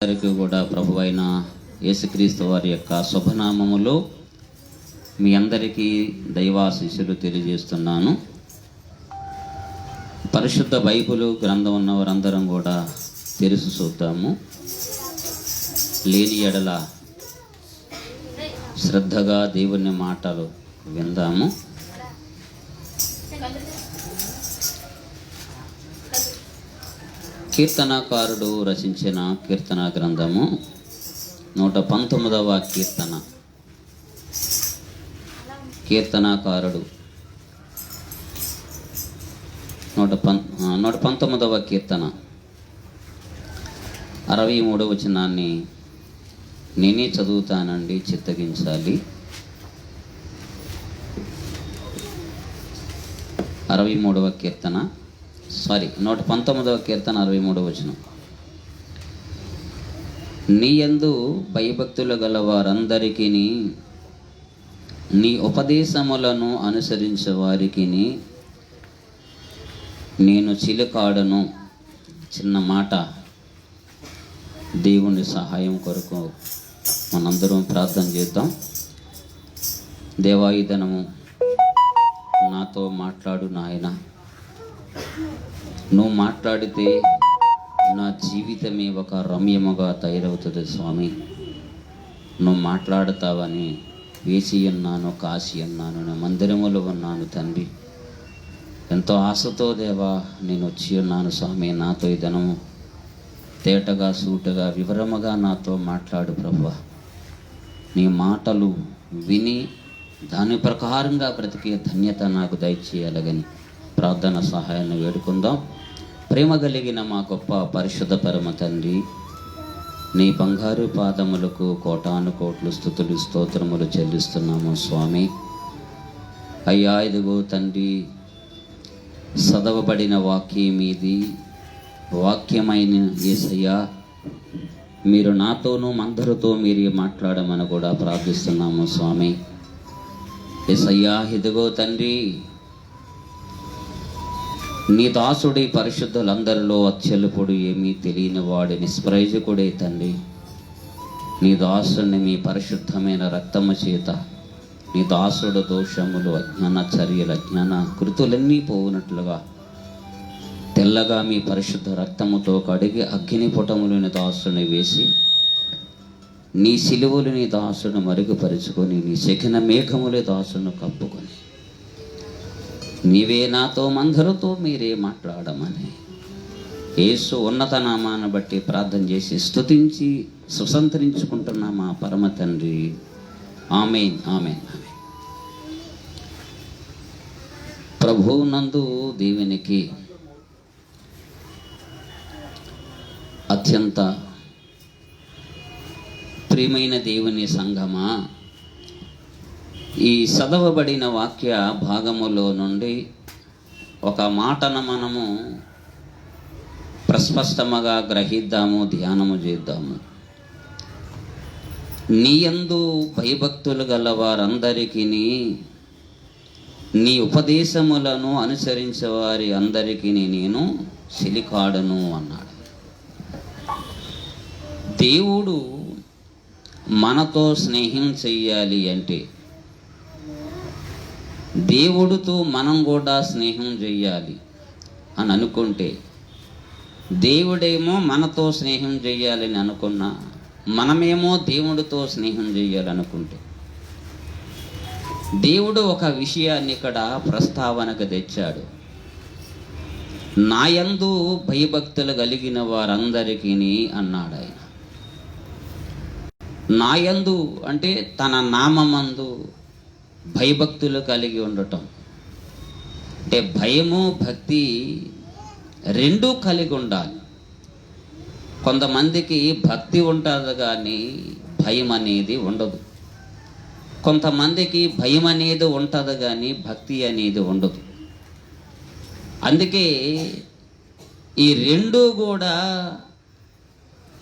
అందరికీ కూడా ప్రభువైన యేసుక్రీస్తు వారి యొక్క శుభనామములో మీ అందరికీ దైవాశీస్సులు తెలియజేస్తున్నాను. పరిశుద్ధ బైబిలు గ్రంథం ఉన్న వారందరం కూడా తెలుసు చూద్దాము. లేని ఎడల శ్రద్ధగా దేవుని మాటలు విందాము. కీర్తనాకారుడు రచించిన కీర్తన గ్రంథము 119వ కీర్తన. కీర్తనాకారుడు 119వ కీర్తన 63వ వచనాన్ని నేనే చదువుతానండి, చిత్తగించాలి. 63వ కీర్తన 119వ కీర్తన 63వ వచనం. నీ యందు భయభక్తులు గల వారందరికీ, నీ ఉపదేశములను అనుసరించే వారికి నేను చిలుకాడను. చిన్న మాట, దేవుని సహాయం కొరకు మనందరం ప్రార్థన చేద్దాం. దేవా, ఈ దినము నాతో మాట్లాడు నాయన. నువ్వు మాట్లాడితే నా జీవితమే ఒక రమ్యముగా తయారవుతుంది స్వామి. నువ్వు మాట్లాడతావని వేసి ఉన్నాను, కాసి ఉన్నాను, నా మందిరములో ఉన్నాను తండ్రి. ఎంతో ఆశతో దేవా నేను వచ్చి ఉన్నాను స్వామి. నాతో ఈ దినము తేటగా, సూటగా, వివరముగా నాతో మాట్లాడు ప్రభువా. నీ మాటలు విని దాని ప్రకారంగా బ్రతికే ధన్యత నాకు దయచేయాలని ప్రార్థన సహాయాన్ని వేడుకుందాం. ప్రేమ కలిగిన మా గొప్ప పరిశుద్ధ పరమ తండ్రి, నీ బంగారు పాదములకు కోటాను కోట్లు స్థుతులు స్తోత్రములు చెల్లిస్తున్నాము స్వామి. అయ్యా, ఇదిగో తండ్రి, చదవబడిన వాక్యం మీది వాక్యమైన యేసయ్యా, మీరు నాతోనూ అందరితో మీరు మాట్లాడమని కూడా ప్రార్థిస్తున్నాము స్వామి. యేసయ్యా, ఇదిగో తండ్రి, నీ దాసుడి పరిశుద్ధులందరిలో అత్యల్పుడు, ఏమీ తెలియని వాడి నిష్ప్రయోజకుడే తండ్రి. నీ దాసుని మీ పరిశుద్ధమైన రక్తము చేత నీ దాసుడు దోషములు, అజ్ఞాన చర్యలు, అజ్ఞాన కృతులన్నీ పోవునట్లుగా తెల్లగా మీ పరిశుద్ధ రక్తముతో కడిగి అగ్ని పుటములు నీ దాసుని వేసి నీ సిలువలు నీ దాసును మరుగుపరుచుకొని నీ శకిన మేఘములు దాసును కప్పుకొని నీవే నాతో అందరితో మీరే మాట్లాడమని యేసు ఉన్నత నామాన్ని బట్టి ప్రార్థన చేసి స్తుతించి సుసంతరించుకుంటున్న మా పరమ తండ్రి. ఆమేన్, ఆమేన్, ఆమేన్. ప్రభువునందు దేవునికి అత్యంత ప్రియమైన దేవుని సంఘమా, ఈ చదవబడిన వాక్య భాగములో నుండి ఒక మాటను మనము ప్రస్పష్టముగా గ్రహిద్దాము, ధ్యానము చేద్దాము. నీ యందు భయభక్తులు గల వారందరికీ, నీ ఉపదేశములను అనుసరించే వారి అందరికీ నేను చిలికాడను అన్నాడు. దేవుడు మనతో స్నేహం చెయ్యాలి అంటే, దేవుడితో మనం కూడా స్నేహం చెయ్యాలి అని అనుకుంటే, దేవుడేమో మనతో స్నేహం చెయ్యాలని అనుకున్నా, మనమేమో దేవుడితో స్నేహం చెయ్యాలనుకుంటే, దేవుడు ఒక విషయాన్ని ఇక్కడ ప్రస్తావనకు తెచ్చాడు. నాయందు భయభక్తులు కలిగిన వారందరికీ అన్నాడు ఆయన. నాయందు అంటే తన నామమందు భయభక్తులు కలిగి ఉండటం అంటే భయము భక్తి రెండూ కలిగి ఉండాలి. కొంతమందికి భక్తి ఉంటుంది కానీ భయం అనేది ఉండదు. కొంతమందికి భయం అనేది ఉంటుంది కానీ భక్తి అనేది ఉండదు. అందుకే ఈ రెండు కూడా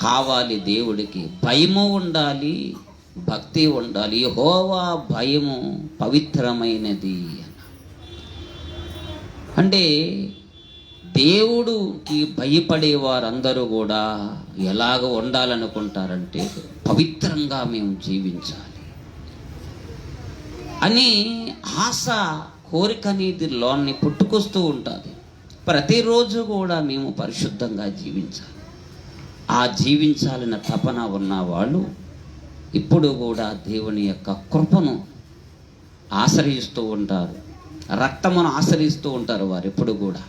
కావాలి దేవుడికి. భయము ఉండాలి, భక్తి ఉండాలి. యెహోవా భయము పవిత్రమైనది. అంటే దేవుడికి భయపడే వారందరూ కూడా ఎలాగ ఉండాలనుకుంటారంటే పవిత్రంగా మేము జీవించాలి అని ఆశ, కోరిక అనేది లోన్ని పుట్టుకొస్తూ ఉంటుంది. ప్రతిరోజు కూడా మేము పరిశుద్ధంగా జీవించాలి. ఆ జీవించాలన్న తపన ఉన్న వాళ్ళు ఇప్పుడు కూడా దేవుని యొక్క కృపను ఆశ్రయిస్తూ ఉంటారు, రక్తమును ఆశ్రయిస్తూ ఉంటారు వారు ఎప్పుడు కూడా.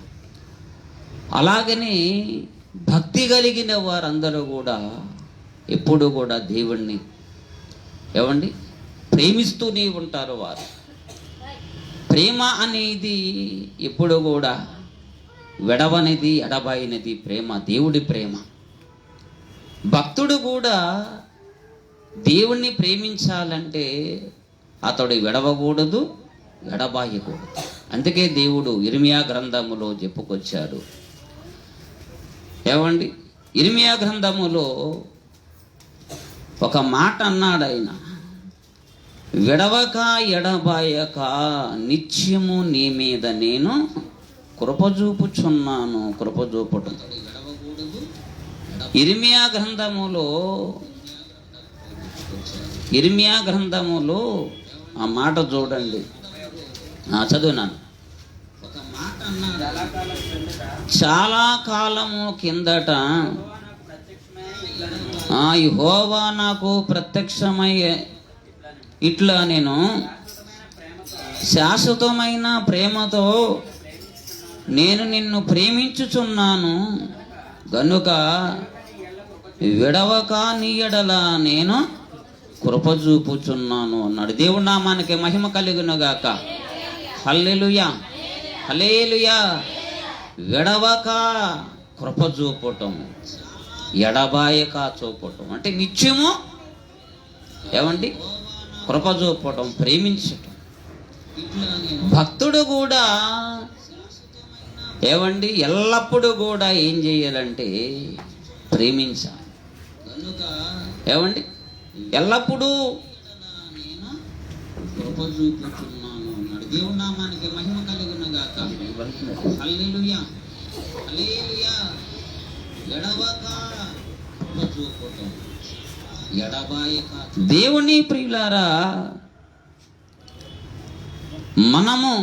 అలాగనే భక్తి కలిగిన వారందరూ కూడా ఎప్పుడు కూడా దేవుణ్ణి ప్రేమిస్తూనే ఉంటారు. వారు ప్రేమ అనేది ఎప్పుడు కూడా విడవనిది, ఎడబాయినది ప్రేమ, దేవుడి ప్రేమ. భక్తుడు కూడా దేవుణ్ణి ప్రేమించాలంటే అతడు విడవకూడదు, ఎడబాయకూడదు. అందుకే దేవుడు ఇర్మియా గ్రంథములో చెప్పుకొచ్చాడు. ఇర్మియా గ్రంథములో ఒక మాట అన్నాడు ఆయన, విడవక ఎడబాయక నిత్యము నీ మీద నేను కృపజూపుచున్నాను. కృపజూపటం ఇర్మియా గ్రంథములో ఆ మాట చూడండి, చదువునాను. ఒక మాట అన్నాడు, చాలా కాలము కిందట యెహోవా నాకు ప్రత్యక్షమై ఇట్లా, నేను శాశ్వతమైన ప్రేమతో నేను నిన్ను ప్రేమించుచున్నాను గనుక విడవక నీ ఎడల నేను కృప చూపుచున్నాను అన్నాడు. దేవుడి నామానికి మహిమ కలుగునుగాక. హల్లెలూయా, హల్లెలూయా. విడవక కృప చూపటం, ఎడబాయక చూపటం అంటే నిత్యము కృప చూపటం, ప్రేమించటం. భక్తుడు కూడా ఎల్లప్పుడూ కూడా ఏం చేయాలంటే ప్రేమించాలి. ఎల్లప్పుడూ కృప చూపుతున్నాను అన్నాడు. దేవుడి నామానికి మహిమ కలుగునుగాక. హల్లెలూయా, హల్లెలూయా. ఎడవక కృప చూపటం, ఎడబాయక. దేవుని ప్రియులారా, మనము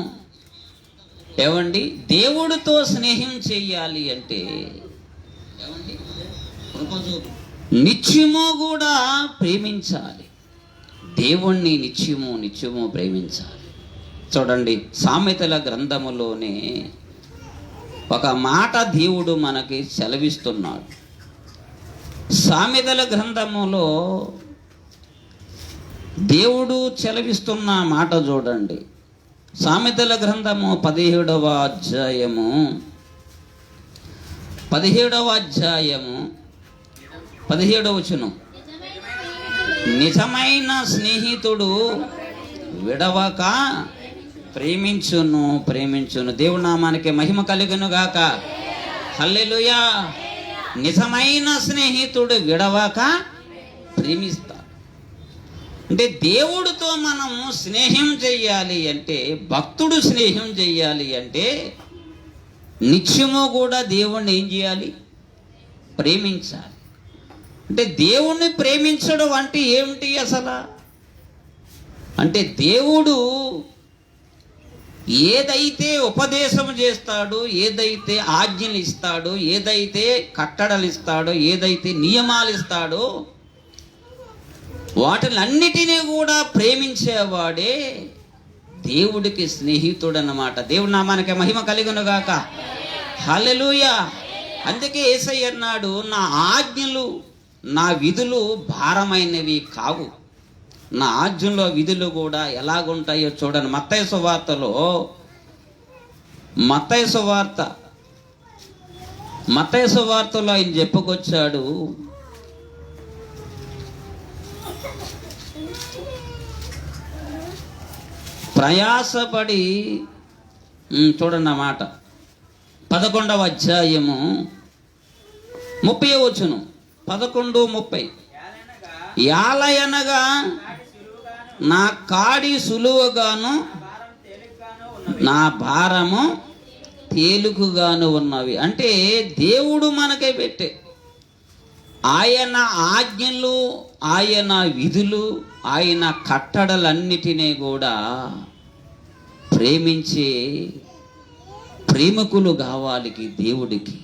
దేవుడితో స్నేహం చెయ్యాలి అంటే నిత్యము కూడా ప్రేమించాలి. దేవుణ్ణి నిత్యము ప్రేమించాలి. చూడండి, సామెతల గ్రంథములోనే ఒక మాట దేవుడు మనకి సెలవిస్తున్నాడు. సామెతల గ్రంథములో దేవుడు సెలవిస్తున్న మాట చూడండి. సామెతల గ్రంథము 17వ అధ్యాయము 17వ వచనం, నిజమైన స్నేహితుడు విడవక ప్రేమించును. దేవుడి నామానికి మహిమ కలుగునుగాక. హల్లెలూయా. నిజమైన స్నేహితుడు విడవక ప్రేమిస్తాడు. అంటే దేవుడితో మనం స్నేహం చెయ్యాలి అంటే, భక్తుడు స్నేహం చెయ్యాలి అంటే నిత్యము కూడా దేవుణ్ణి ఏం చేయాలి? ప్రేమించాలి. అంటే దేవుణ్ణి ప్రేమించడం అంటే ఏమిటి అసలు? అంటే దేవుడు ఏదైతే ఉపదేశం చేస్తాడో, ఏదైతే ఆజ్ఞలు ఇస్తాడో, ఏదైతే కట్టడలు ఇస్తాడో, ఏదైతే నియమాలు ఇస్తాడో వాటిలన్నిటినీ కూడా ప్రేమించేవాడే దేవుడికి స్నేహితుడు అన్నమాట. దేవుడి నామానికి మహిమ కలుగునుగాక. హల్లెలూయా. అందుకే యేసయ్య అన్నాడు, నా ఆజ్ఞలు నా విధులు భారమైనవి కావు. నా ఆజ్ఞలో విధులు కూడా ఎలాగుంటాయో చూడండి. మత్తయి సువార్తలో ఆయన చెప్పుకొచ్చాడు, ప్రయాసపడి చూడండి అన్నమాట. 11వ అధ్యాయము 30వ వచనం, 11:30. యాలయనగా నా కాడి సులువుగాను నా భారము తేలికగాను ఉన్నవి. అంటే దేవుడు మనకే పెట్టే ఆయన ఆజ్ఞలు, ఆయన విధులు, ఆయన కట్టడలన్నిటినీ కూడా ప్రేమించే ప్రేమికులు కావాలి దేవుడికి.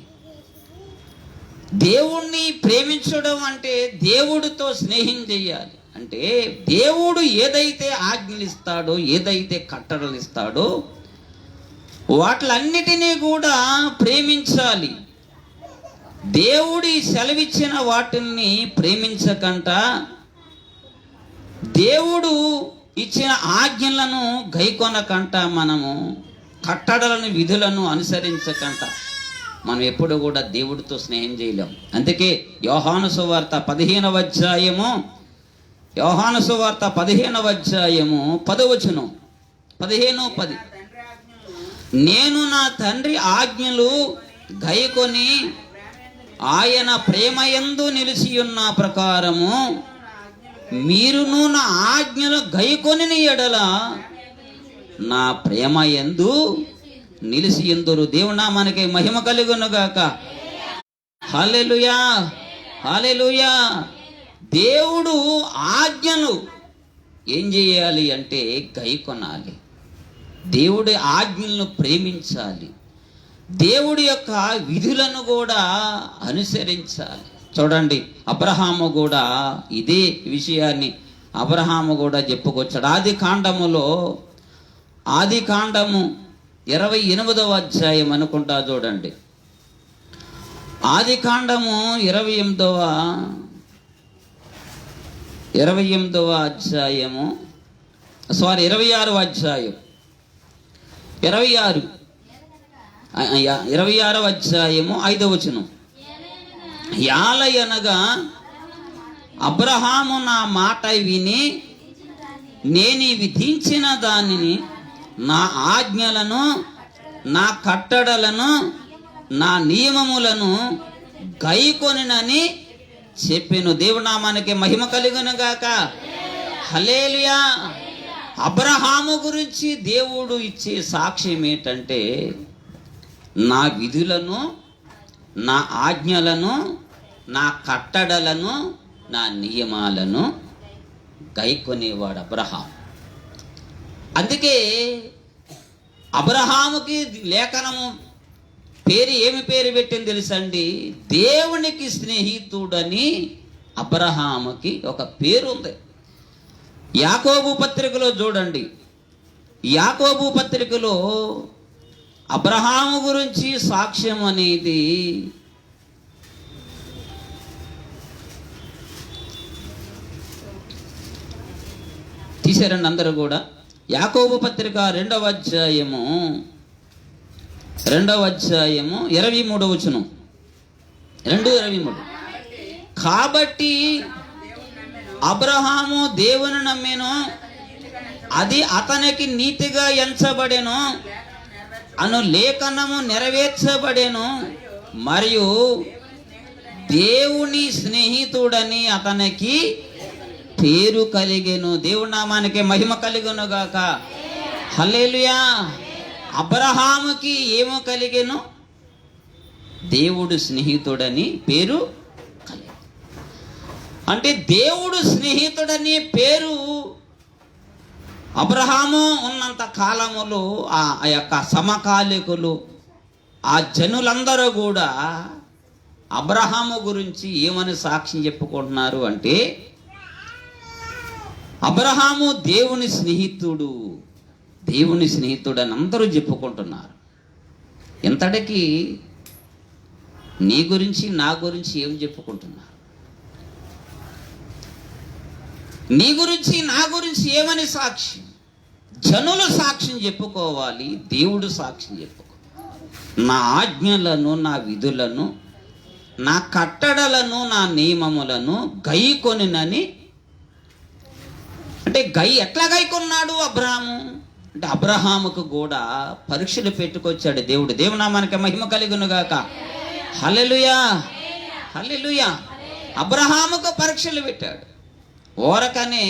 దేవుణ్ణి ప్రేమించడం అంటే దేవుడితో స్నేహం చేయాలి. అంటే దేవుడు ఏదైతే ఆజ్ఞలు ఇస్తాడో, ఏదైతే కట్టడలు ఇస్తాడో వాటిలన్నిటినీ కూడా ప్రేమించాలి. దేవుడి సెలవిచ్చిన వాటిని ప్రేమించకంట, దేవుడు ఇచ్చిన ఆజ్ఞలను గైకొనకంట, మనము కట్టడలను విధులను అనుసరించకంట మనం ఎప్పుడు కూడా దేవుడితో స్నేహం చేయలేం. అందుకే యోహాను సువార్త 15వ అధ్యాయము 10 15:10 నేను నా తండ్రి ఆజ్ఞలు గైకొని ఆయన ప్రేమయందు నిలిచి ఉన్న ప్రకారము మీరును నా ఆజ్ఞలు గైకొని ఎడల నా ప్రేమయందు నిలిచి ఎందురు. దేవుని నామానికి మహిమ కలుగును గాక. హల్లెలూయా, హల్లెలూయా. దేవుడు ఆజ్ఞలు ఏం చేయాలి అంటే గైకొనాలి. దేవుడి ఆజ్ఞలను ప్రేమించాలి. దేవుడి యొక్క విధులను కూడా అనుసరించాలి. చూడండి, అబ్రహాము కూడా ఇదే విషయాన్ని చెప్పుకొచ్చాడు. ఆది కాండము 28వ అధ్యాయం అనుకుంటా. చూడండి, ఆది కాండము 28వ అధ్యాయము 26వ అధ్యాయం 26వ అధ్యాయము 5వ వచనం. యాలయనగా అబ్రహాము నా మాట విని నేను విధించిన దానిని, నా ఆజ్ఞలను, నా కట్టడలను, నా నియమములను గైకొనినని చెప్పెను. దేవుని నామానికి మహిమ కలుగును గాక. హల్లెలూయా. అబ్రహాము గురించి దేవుడు ఇచ్చే సాక్ష్యం ఏంటంటే, నా విధులను, నా ఆజ్ఞలను, నా కట్టడలను, నా నియమాలను గైకొనేవాడు అబ్రహాం. అందుకే అబ్రహాముకి లేఖనము ఏమి పేరు పెట్టింది తెలుసండి? దేవునికి స్నేహితుడని అబ్రహాముకి ఒక పేరు ఉంది. యాకోబు పత్రికలో చూడండి, యాకోబు పత్రికలో అబ్రహాము గురించి సాక్ష్యం అనేది తీశారండి అందరూ కూడా. యాకోబు పత్రిక 2వ అధ్యాయము 23వ వచనం. 2:23. కాబట్టి అబ్రహాము దేవుని నమ్మెను, అది అతనికి నీతిగా ఎంచబడెను అను లేఖనము నెరవేర్చబడెను, మరియు దేవుని స్నేహితుడని అతనికి పేరు కలిగెను. దేవుని నామానికి మహిమ కలుగును గాక. హల్లెలూయా. అబ్రహాముకి ఏమో కలిగెను? దేవుడు స్నేహితుడని పేరు కలిగెను. అంటే దేవుడు స్నేహితుడని పేరు అబ్రహాము ఉన్నంత కాలములో ఆ యొక్క సమకాలికులు, ఆ జనులందరూ కూడా అబ్రహాము గురించి ఏమని సాక్ష్యం చెప్పుకుంటున్నారు అంటే, అబ్రహాము దేవుని స్నేహితుడు అని అందరూ చెప్పుకుంటున్నారు. ఎంతటికి నీ గురించి, నా గురించి ఏం చెప్పుకుంటున్నారు? నీ గురించి, నా గురించి ఏమని సాక్ష్యం? జనులు సాక్ష్యం చెప్పుకోవాలి, దేవుడు సాక్ష్యం చెప్పుకోవాలి. నా ఆజ్ఞలను, నా విధులను, నా కట్టడలను, నా నియమములను గైకొనినని. అంటే ఎట్లా గైకొన్నాడు అబ్రహాము అంటే, అబ్రహాముకు కూడా పరీక్షలు పెట్టుకొచ్చాడు దేవుడు. దేవునామానికి మహిమ కలుగును గాక. హల్లెలూయా, హల్లెలూయా. అబ్రహాముకు పరీక్షలు పెట్టాడు. ఓరకనే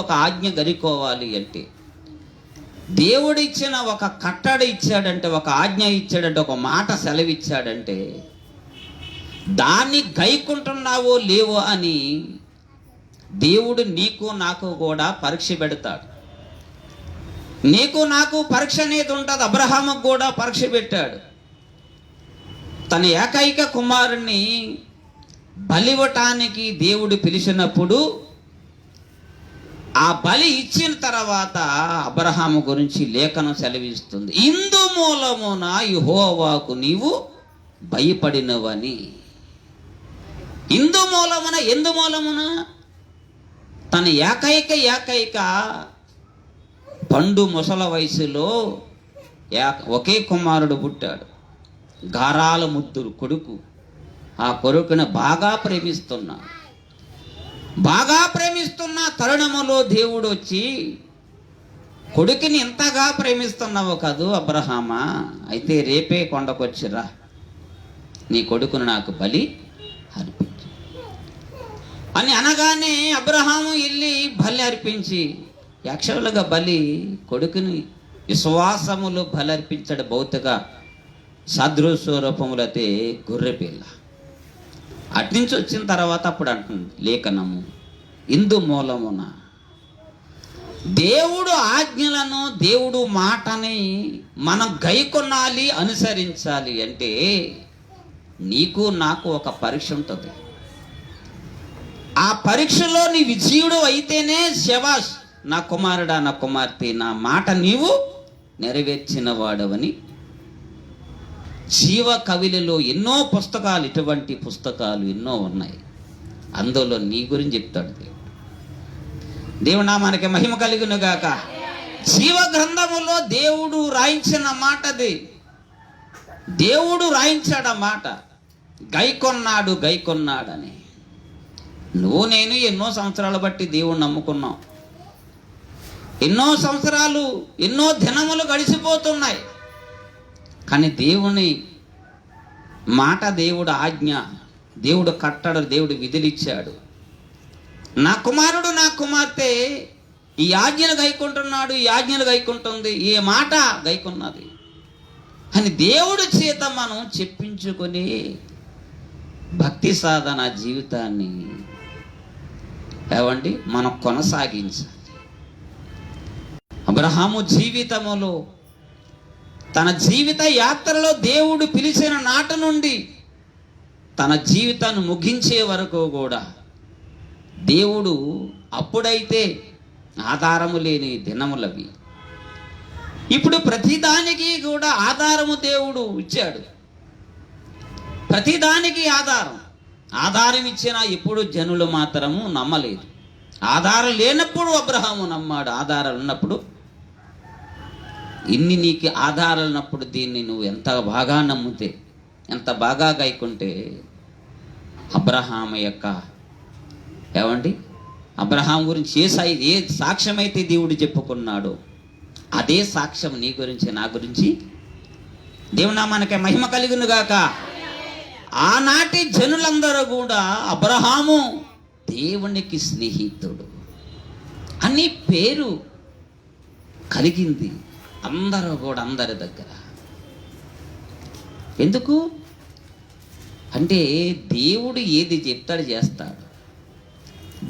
ఒక ఆజ్ఞ గైకోవాలి అంటే, దేవుడిచ్చిన ఒక కట్టడి ఇచ్చాడంటే, ఒక ఆజ్ఞ ఇచ్చాడంటే, ఒక మాట సెలవిచ్చాడంటే దాన్ని గైకుంటున్నావో లేవో అని దేవుడు నీకు నాకు కూడా పరీక్ష పెడతాడు. నీకు నాకు పరీక్ష అనేది ఉంటుంది. అబ్రహాముకు కూడా పరీక్ష పెట్టాడు. తన ఏకైక కుమారుణ్ణి బలివ్వటానికి దేవుడు పిలిచినప్పుడు ఆ బలి ఇచ్చిన తర్వాత అబ్రహాము గురించి లేఖనం సెలవిస్తుంది, ఇందు మూలమున యెహోవాకు నీవు భయపడినవని. ఇందు మూలమున, ఎందు మూలమున? తన ఏకైక పండు ముసల వయసులో ఒకే కుమారుడు పుట్టాడు. గారాల ముద్దురు కొడుకు. ఆ కొడుకుని బాగా ప్రేమిస్తున్న తరుణములో దేవుడు వచ్చి, కొడుకుని ఎంతగా ప్రేమిస్తున్నావు కదూ అబ్రహామా, అయితే రేపే కొండకొచ్చిరా, నీ కొడుకును నాకు బలి అర్పించు అని అనగానే అబ్రహాము వెళ్ళి బలి అర్పించి, యాక్చువల్గా బలి కొడుకుని విశ్వాసములు బలి అర్పించాడు. భౌతిక సదృశరూపములైతే గొర్రెపిల్ల. అట్నుంచి వచ్చిన తర్వాత అప్పుడు అంటుంది లేఖనము, ఇందు మూలమున. దేవుడు ఆజ్ఞలను, దేవుడు మాటని మనం గైకొనాలి, అనుసరించాలి అంటే నీకు నాకు ఒక పరీక్ష ఉంటుంది. ఆ పరీక్షలో నీ విజయుడు అయితేనే శబాష్, నా కుమారుడా, నా కుమార్తె, నా మాట నీవు నెరవేర్చిన వాడవని. జీవ కవిలలో ఎన్నో పుస్తకాలు, ఇటువంటి పుస్తకాలు ఎన్నో ఉన్నాయి. అందులో నీ గురించి చెప్తాడు దేవుడు. నామానికి మహిమ కలుగును గాక. జీవ గ్రంథములో దేవుడు రాయించిన మాటది. దేవుడు రాయించాడు ఆ మాట, గైకొన్నాడని. నువ్వు నేను ఎన్నో సంవత్సరాలు బట్టి దేవుడు నమ్ముకున్నాం. ఎన్నో సంవత్సరాలు, ఎన్నో దినములు గడిచిపోతున్నాయి. కానీ దేవుని మాట, దేవుడు ఆజ్ఞ, దేవుడు కట్టడు, దేవుడు విధులిచ్చాడు. నా కుమారుడు, నా కుమార్తె ఈ ఆజ్ఞలు గైకుంటున్నాడు, ఈ ఆజ్ఞలు గైకుంటుంది, ఈ మాట గైకున్నది అని దేవుడి చేత మనం చెప్పించుకొని భక్తి సాధన జీవితాన్ని ఏమండి మనం కొనసాగించాలి. అబ్రహాము జీవితములో, తన జీవిత యాత్రలో దేవుడు పిలిచిన నాటి నుండి తన జీవితాన్ని ముగించే వరకు కూడా దేవుడు, అప్పుడైతే ఆధారము లేని దినములవి, ఇప్పుడు ప్రతిదానికి కూడా ఆధారము దేవుడు ఇచ్చాడు. ప్రతిదానికి ఆధారం ఇచ్చినా ఎప్పుడు జనులు మాత్రము నమ్మలేదు. ఆధారం లేనప్పుడు అబ్రహాము నమ్మాడు, ఆధారాలు ఉన్నప్పుడు. ఇన్ని నీకు ఆధారాలు ఉన్నప్పుడు దీన్ని నువ్వు ఎంత బాగా నమ్మితే, ఎంత బాగా గైకుంటే, అబ్రహాము యొక్క ఏమండి అబ్రహాం గురించి ఏ సాక్ష్యం అయితే దేవుడు చెప్పుకున్నాడో అదే సాక్ష్యం నీ గురించి, నా గురించి. దేవుని నామానికి మహిమ కలుగును గాక. ఆనాటి జనులందరూ కూడా అబ్రహాము దేవునికి స్నేహితుడు అని పేరు కలిగింది అందరూ కూడా, అందరి దగ్గర. ఎందుకు అంటే దేవుడు ఏది చెప్తాడు చేస్తాడు.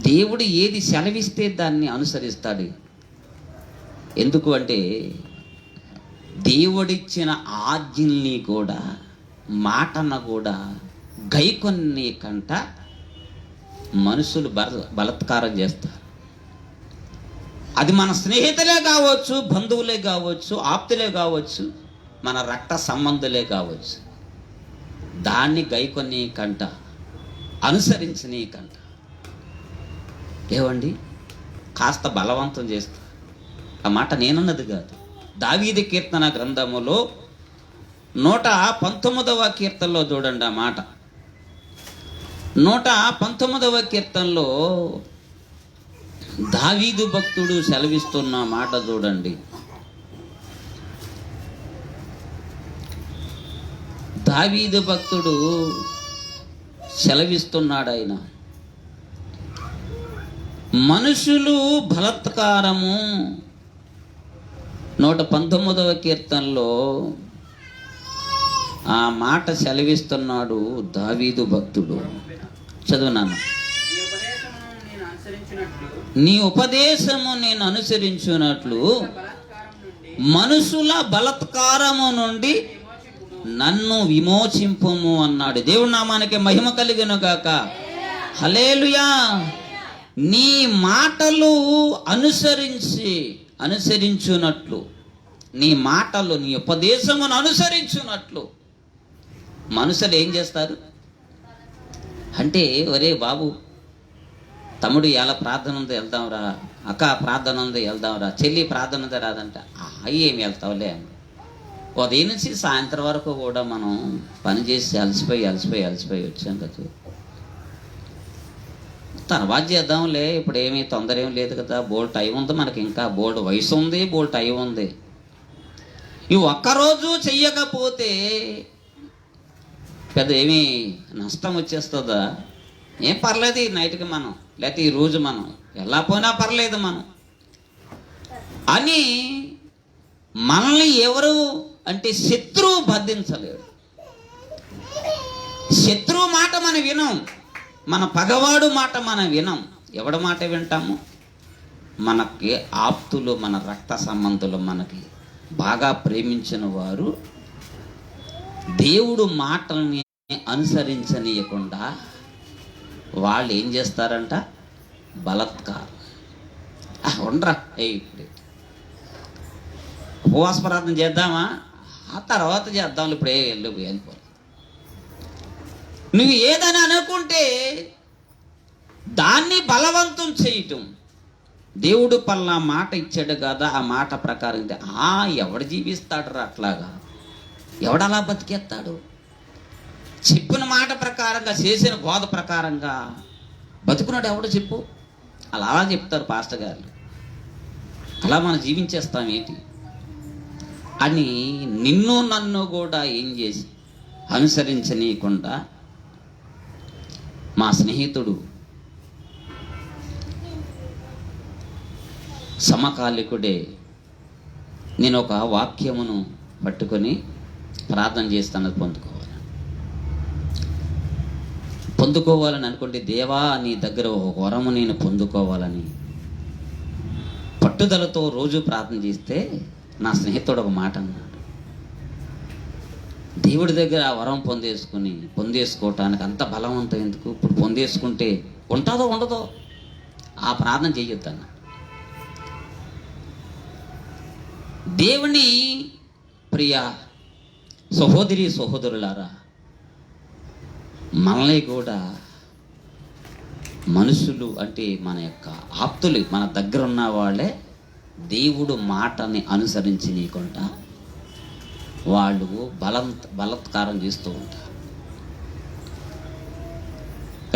దేవుడు ఏది సెలవిస్తే దాన్ని అనుసరిస్తాడు. ఎందుకు అంటే దేవుడిచ్చిన ఆజ్ఞల్ని కూడా, మాటను కూడా గైకొన్ని కంట మనుషులు బలత్కారం చేస్తారు. అది మన స్నేహితులే కావచ్చు, బంధువులే కావచ్చు, ఆప్తులే కావచ్చు, మన రక్త సంబంధులే కావచ్చు. దాన్ని గైకొని కంట, అనుసరించని కంట ఏవండి కాస్త బలవంతం చేస్తా. ఆ మాట నేనున్నది కాదు. దావీదు కీర్తన గ్రంథములో 119వ కీర్తనలో చూడండి ఆ మాట. 119వ కీర్తనలో దావీదు భక్తుడు సెలవిస్తున్న మాట చూడండి. దావీదు భక్తుడు సెలవిస్తున్నాడు, ఆయన మనుషులు బలత్కారము 119వ కీర్తనలో ఆ మాట సెలవిస్తున్నాడు దావీదు భక్తుడు. చదువు నాన్న. నీ ఉపదేశము నేను అనుసరించున్నట్లు మనుషుల బలాత్కారము నుండి నన్ను విమోచింపుము అన్నాడు. దేవుడి నామానికి మహిమ కలుగును గాక. హల్లెలూయా. నీ మాటలు అనుసరించున్నట్లు, నీ మాటలు, నీ ఉపదేశమును అనుసరించున్నట్లు మనుషులు ఏం చేస్తారు అంటే, ఒరే బాబు, తమ్ముడు ఎలా ప్రార్థన ఉంది వెళ్దాంరా, అక్క ప్రార్థన ఉంది వెళ్దాంరా, చెల్లి ప్రార్థన ఉంది రాదంట, ఏమి వెళ్తావులే అని. ఉదయం నుంచి సాయంత్రం వరకు కూడా మనం పని చేసి అలసిపోయి వచ్చాం కదా, తర్వాత చేద్దాంలే, ఇప్పుడు ఏమీ తొందర ఏం లేదు కదా, బోల్డ్ టైం ఉంది మనకి, ఇంకా బోల్డ్ వయసు ఉంది, బోల్డ్ టైం ఉంది. ఈ ఒక్కరోజు చెయ్యకపోతే పెద్ద ఏమీ నష్టం వచ్చేస్తుందా? ఏం పర్లేదు, ఈ నైట్కి మనం, లేకపోతే ఈ రోజు మనం ఎలా పోయినా పర్లేదు మనం అని మనల్ని ఎవరు అంటే శత్రువు బంధించలేడు. శత్రువు మాట మనం వినం, మన పగవాడు మాట మనం వినం. ఎవడి మాట వింటాము? మనకి ఆప్తులు, మన రక్త సంబంధులు, మనకి బాగా ప్రేమించిన వారు దేవుడు మాటల్ని అనుసరించనీయకుండా వాళ్ళు ఏం చేస్తారంట? బలాత్కారం. ఉండరా, ఇప్పుడు ఉపవాస ప్రార్థన చేద్దామా, ఆ తర్వాత చేద్దాం, ఇప్పుడు వెళ్ళిపో. నువ్వు ఏదని అనుకుంటే దాన్ని బలవంతం చేయటం. దేవుడు పల్లా మాట ఇచ్చాడు కదా, ఆ మాట ప్రకారం ఎవడు జీవిస్తాడు అట్లాగా? ఎవడలా బతికేస్తాడు? చెప్పిన మాట ప్రకారంగా, చేసిన బోధ ప్రకారంగా బతుకున్నాడు ఎవడు చెప్పు? అలా చెప్తారు పాస్టర్ గారు. అలా మనం జీవించేస్తాం ఏంటి అని నిన్ను నన్ను కూడా ఏం చేసి అనుసరించనీయకుండా మా స్నేహితుడు సమకాలికుడే నేను ఒక వాక్యమును పట్టుకొని ప్రార్థన చేస్తాను, పొందుకోవాలని అనుకుంటే, దేవా నీ దగ్గర ఒక వరము నేను పొందుకోవాలని పట్టుదలతో రోజు ప్రార్థన చేస్తే నా స్నేహితుడు ఒక మాట అన్నాడు, దేవుడి దగ్గర ఆ వరం పొందేసుకోవటానికి అంత బలవంతం ఎందుకు? ఇప్పుడు పొందేసుకుంటే ఉంటుందో ఉండదో, ఆ ప్రార్థన చేయొద్దన్న. దేవుని ప్రియ సహోదరులారా, మనల్ని కూడా మనుషులు అంటే మన యొక్క ఆప్తులు, మన దగ్గర ఉన్న వాళ్ళే దేవుడు మాటని అనుసరించనీయకుండా వాళ్ళు బలాత్కారం చేస్తూ ఉంటారు.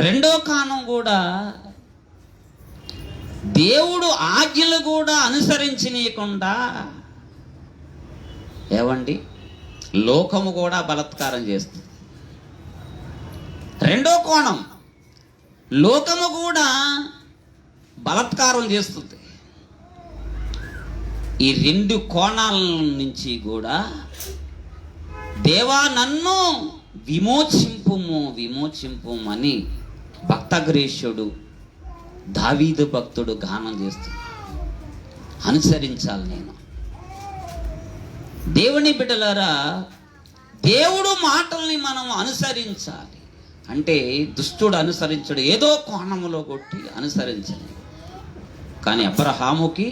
రెండో కారణం కూడా, దేవుడు ఆజ్ఞలు కూడా అనుసరించనీయకుండా ఏవండి లోకము కూడా బలాత్కారం చేస్తుంది. రెండో కోణం, లోకము కూడా బలాత్కారం చేస్తుంది. ఈ రెండు కోణాల నుంచి కూడా దేవా నన్ను విమోచింపుమని భక్తగ్రేష్యుడు దావీదు భక్తుడు గానం చేస్తున్నాడు. అనుసరించాలి నేను. దేవుని బిడ్డలారా, దేవుడు మాటల్ని మనం అనుసరించాలి. అంటే దుష్టుడు అనుసరించడు, ఏదో కోణంలో కొట్టి అనుసరించాలి. కానీ అబ్రహాముకి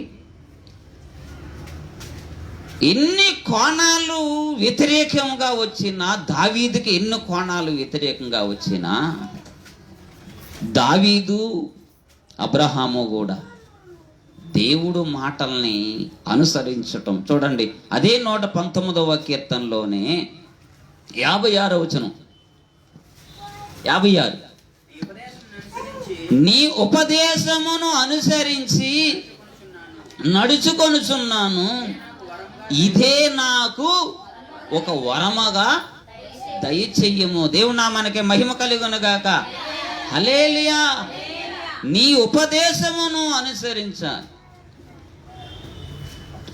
ఎన్ని కోణాలు వ్యతిరేకంగా వచ్చినా, దావీదుకి ఎన్ని కోణాలు వ్యతిరేకంగా వచ్చినా, దావీదు అబ్రహాము కూడా దేవుడు మాటల్ని అనుసరించటం చూడండి. అదే 119వ కీర్తనలోనే 56వ వచనం, 56, నీ ఉపదేశమును అనుసరించి నడుచుకొనుచున్నాను, ఇదే నాకు ఒక వరముగా దయచెయ్యము. దేవుని నామానికి మహిమ కలుగును గాక. హల్లెలూయా. నీ ఉపదేశమును అనుసరించాలి.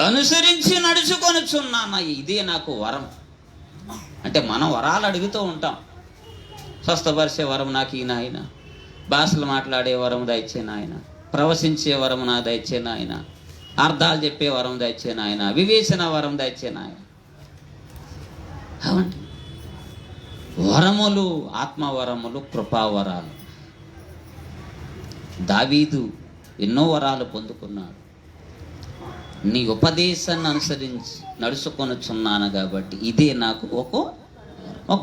అనుసరించి నడుచుకొనుచున్నాను, ఇదే నాకు వరం. అంటే మనం వరాలు అడుగుతూ ఉంటాం. స్వస్థపరిచే వరం నాకు ఈ నాయన, భాషలు మాట్లాడే వరం దయచే నాయన, ప్రవశించే వరం నా దయచే నాయన, అర్థాలు చెప్పే వరం దయచే నాయన, వివేచన వరం దయచే నాయన. అవండి వరములు, ఆత్మవరములు, కృపావరాలు. దావీదు ఎన్నో వరాలు పొందుకున్నాడు. నీ ఉపదేశాన్ని అనుసరించి నడుచుకొనుచున్నాను కాబట్టి ఇదే నాకు ఒక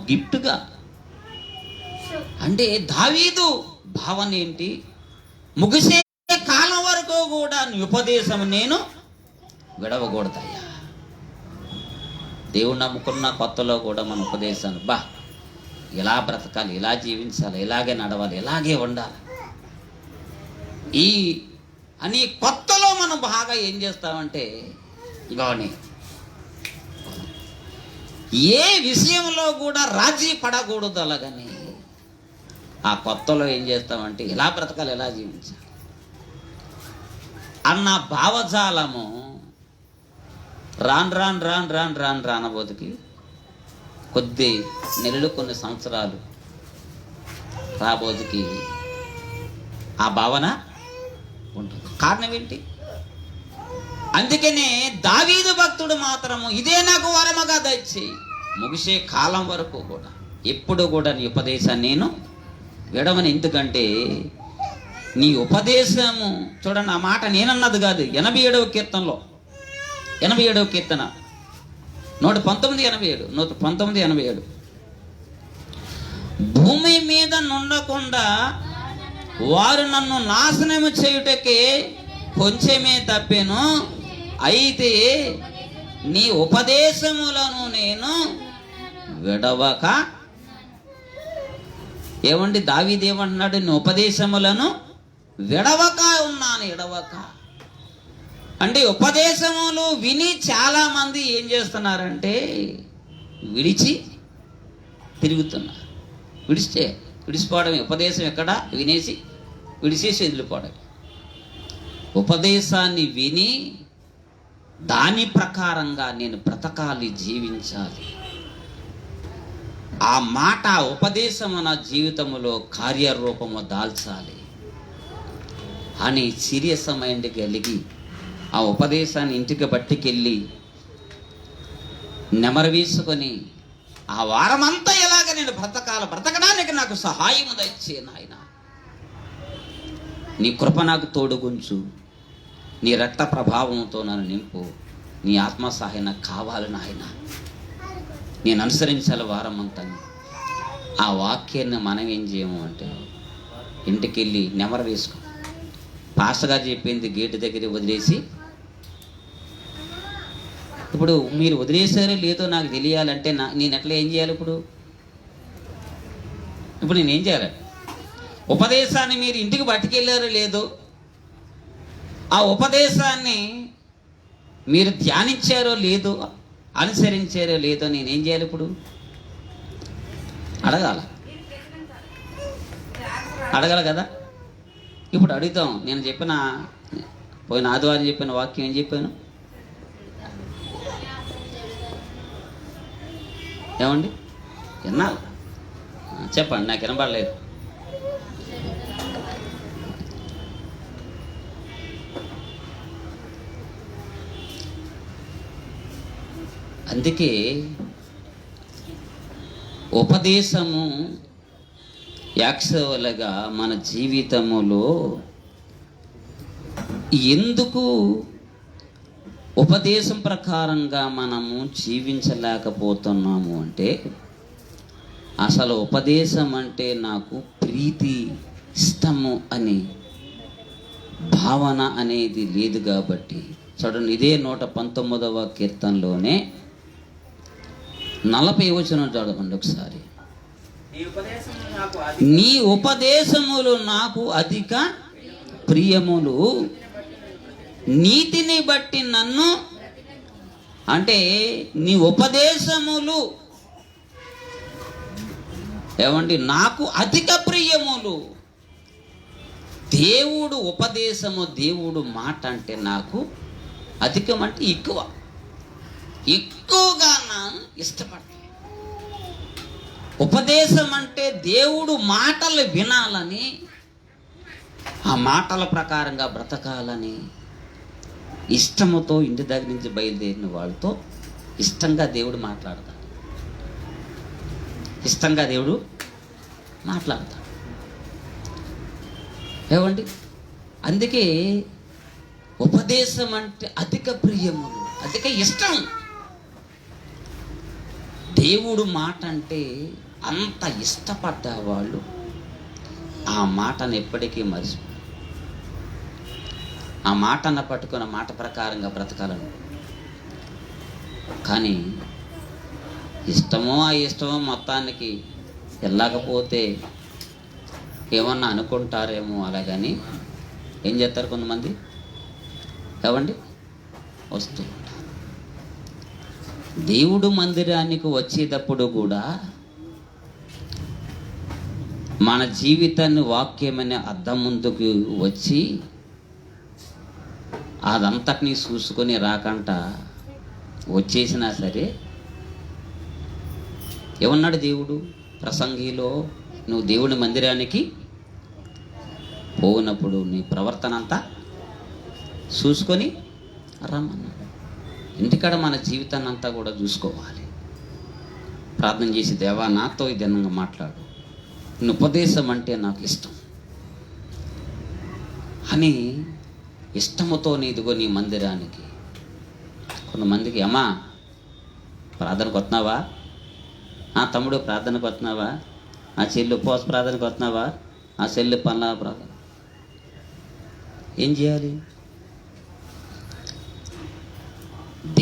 గిఫ్ట్గా. అంటే దావీదు భావన ఏంటి? ముగిసే కాలం వరకు కూడా నీ ఉపదేశం నేను విడవకూడదయ్యా. దేవుడు నమ్ముకున్న కొత్తలో కూడా మన ఉపదేశాన్ని ఇలా బ్రతకాలి, ఇలా జీవించాలి, ఇలాగే నడవాలి, ఇలాగే ఉండాలి అని కొత్తలో మనం బాగా ఏం చేస్తామంటే గౌని ఏ విషయంలో కూడా రాజీ పడకూడదు. అలాగని ఆ కొత్తలో ఏం చేస్తామంటే ఇలా బ్రతకాలి, ఇలా జీవించాలి అన్న భావజాలము రానబోతుకి కొద్ది నెలలు, కొన్ని సంవత్సరాలు రాబోతుకి ఆ భావన ఉంటుంది. కారణం ఏంటి? అందుకనే దావీదు భక్తుడు మాత్రము ఇదే నాకు వరముగా దయచేయి, ముగిసే కాలం వరకు కూడా ఎప్పుడు కూడా నీ ఉపదేశాన్ని నేను విడవని. ఎందుకంటే నీ ఉపదేశము చూడండి, ఆ మాట నేనన్నది కాదు. 87వ కీర్తనలో 87వ కీర్తన 119:87 భూమి మీద నుండకుండా వారు నన్ను నాశనము చేయుటకే కొంచెమే తప్పెను, అయితే నీ ఉపదేశములను నేను విడవక. ఏమండి దావీదు ఏమంటున్నాడు? నీ ఉపదేశములను విడవక ఉన్నాను. ఎడవక అంటే ఉపదేశములు విని చాలా మంది ఏం చేస్తున్నారంటే విడిచి తిరుగుతున్నారు. విడిచిపోవడం. ఉపదేశం ఎక్కడ? వినేసి విడిచేసి వదిలిపోవడం. ఉపదేశాన్ని విని దాని ప్రకారంగా నేను బ్రతకాలి, జీవించాలి. ఆ మాట ఉపదేశం నా జీవితంలో కార్యరూపము దాల్చాలి అని సీరియస్ మైండ్ కలిగి ఆ ఉపదేశాన్ని ఇంటికి పట్టుకెళ్ళి నెమరు వేసుకొని ఆ వారమంతా ఎలాగ నేను బ్రతకడానికి నాకు సహాయము దయచే నాయన. నీ కృప నాకు తోడుగుంచు, నీ రక్త ప్రభావంతో నన్ను నింపు, నీ ఆత్మ సహాయం నాకు కావాలి నాయన, నేను అనుసరించాలి వారమంతా. ఆ వాక్యాన్ని మనం ఏం చేయము అంటే ఇంటికి వెళ్ళి నెమరు వేసుకో. పాస్టర్గా చెప్పింది గేటు దగ్గర వదిలేసి, ఇప్పుడు మీరు వదిలేసారో లేదో నాకు తెలియాలంటే నేను ఎట్లా ఏం చేయాలి? ఇప్పుడు నేనేం చేయాలి? ఉపదేశాన్ని మీరు ఇంటికి పట్టుకెళ్ళారో లేదో, ఆ ఉపదేశాన్ని మీరు ధ్యానించారో లేదో, అనుసరించారో లేదో నేనేం చేయాలి? ఇప్పుడు అడగాలి కదా. ఇప్పుడు అడుగుతాం. నేను చెప్పిన పోయిన ఆదివారం చెప్పిన వాక్యం ఏం చెప్పాను? ఏమండి విన్నాను? చెప్పండి, నాకు వినపడలేదు. అందుకే ఉపదేశము యాక్చువల్గా మన జీవితములో ఎందుకు ఉపదేశం ప్రకారంగా మనము జీవించలేకపోతున్నాము అంటే, అసలు ఉపదేశం అంటే నాకు ప్రీతి, ఇష్టము అనే భావన అనేది లేదు కాబట్టి. చూడండి, ఇదే 119వ కీర్తనలోనే 40వ వచనం చదవండి ఒకసారి. నీ ఉపదేశములు నాకు అధిక ప్రియములు, నీతిని బట్టి నన్ను. అంటే నీ ఉపదేశములు ఏమండి నాకు అధిక ప్రియములు. దేవుడు ఉపదేశము, దేవుడు మాట అంటే నాకు అధికం అంటే ఎక్కువగా ఇష్టపడతాను. ఉపదేశం అంటే దేవుడు మాటలు వినాలని, ఆ మాటల ప్రకారంగా బ్రతకాలని ఇష్టముతో ఇంటి దగ్గర నుంచి బయలుదేరిన వాళ్ళతో ఇష్టంగా దేవుడు మాట్లాడతాడు. ఇష్టంగా దేవుడు మాట్లాడతాడు. ఏమండి, అందుకే ఉపదేశం అంటే అధిక ప్రియము, అధిక ఇష్టం. దేవుడు మాట అంటే అంత ఇష్టపడ్డ వాళ్ళు ఆ మాటను ఎప్పటికీ మర్చిపో, ఆ మాటను పట్టుకున్న మాట ప్రకారంగా బ్రతకాలను. కానీ ఇష్టమో ఇష్టమో మొత్తానికి వెళ్ళకపోతే ఏమన్నా అనుకుంటారేమో అలాగని ఏం చేస్తారు కొంతమంది, ఏమండి, వస్తూ ఉంటారు. దేవుడు మందిరానికి వచ్చేటప్పుడు కూడా మన జీవితాన్ని వాక్యమనే అద్దం ముందుకు వచ్చి అదంతటినీ చూసుకొని రాకంట వచ్చేసినా సరే ఏమన్నాడు దేవుడు ప్రసంగిలో, నువ్వు దేవుని మందిరానికి పోయినప్పుడు నీ ప్రవర్తన అంతా చూసుకొని రమ్మన్నాడు. ఇంటికాడ మన జీవితాన్ని అంతా కూడా చూసుకోవాలి. ప్రార్థన చేసి, దేవా నాతో ఈ దినంగా మాట్లాడు, నీ ఉపదేశం అంటే నాకు ఇష్టం అని ఇష్టముతో ఇదిగో నీ మందిరానికి. కొంతమందికి, అమ్మా ప్రార్థనకు వస్తున్నావా, ఆ తమ్ముడు ప్రార్థనకు వస్తున్నావా, ఆ చెల్లి ఉపవాస ప్రార్థనకు వస్తున్నావా, ఆ చెల్లి పనుల ప్రార్థన. ఏం చేయాలి?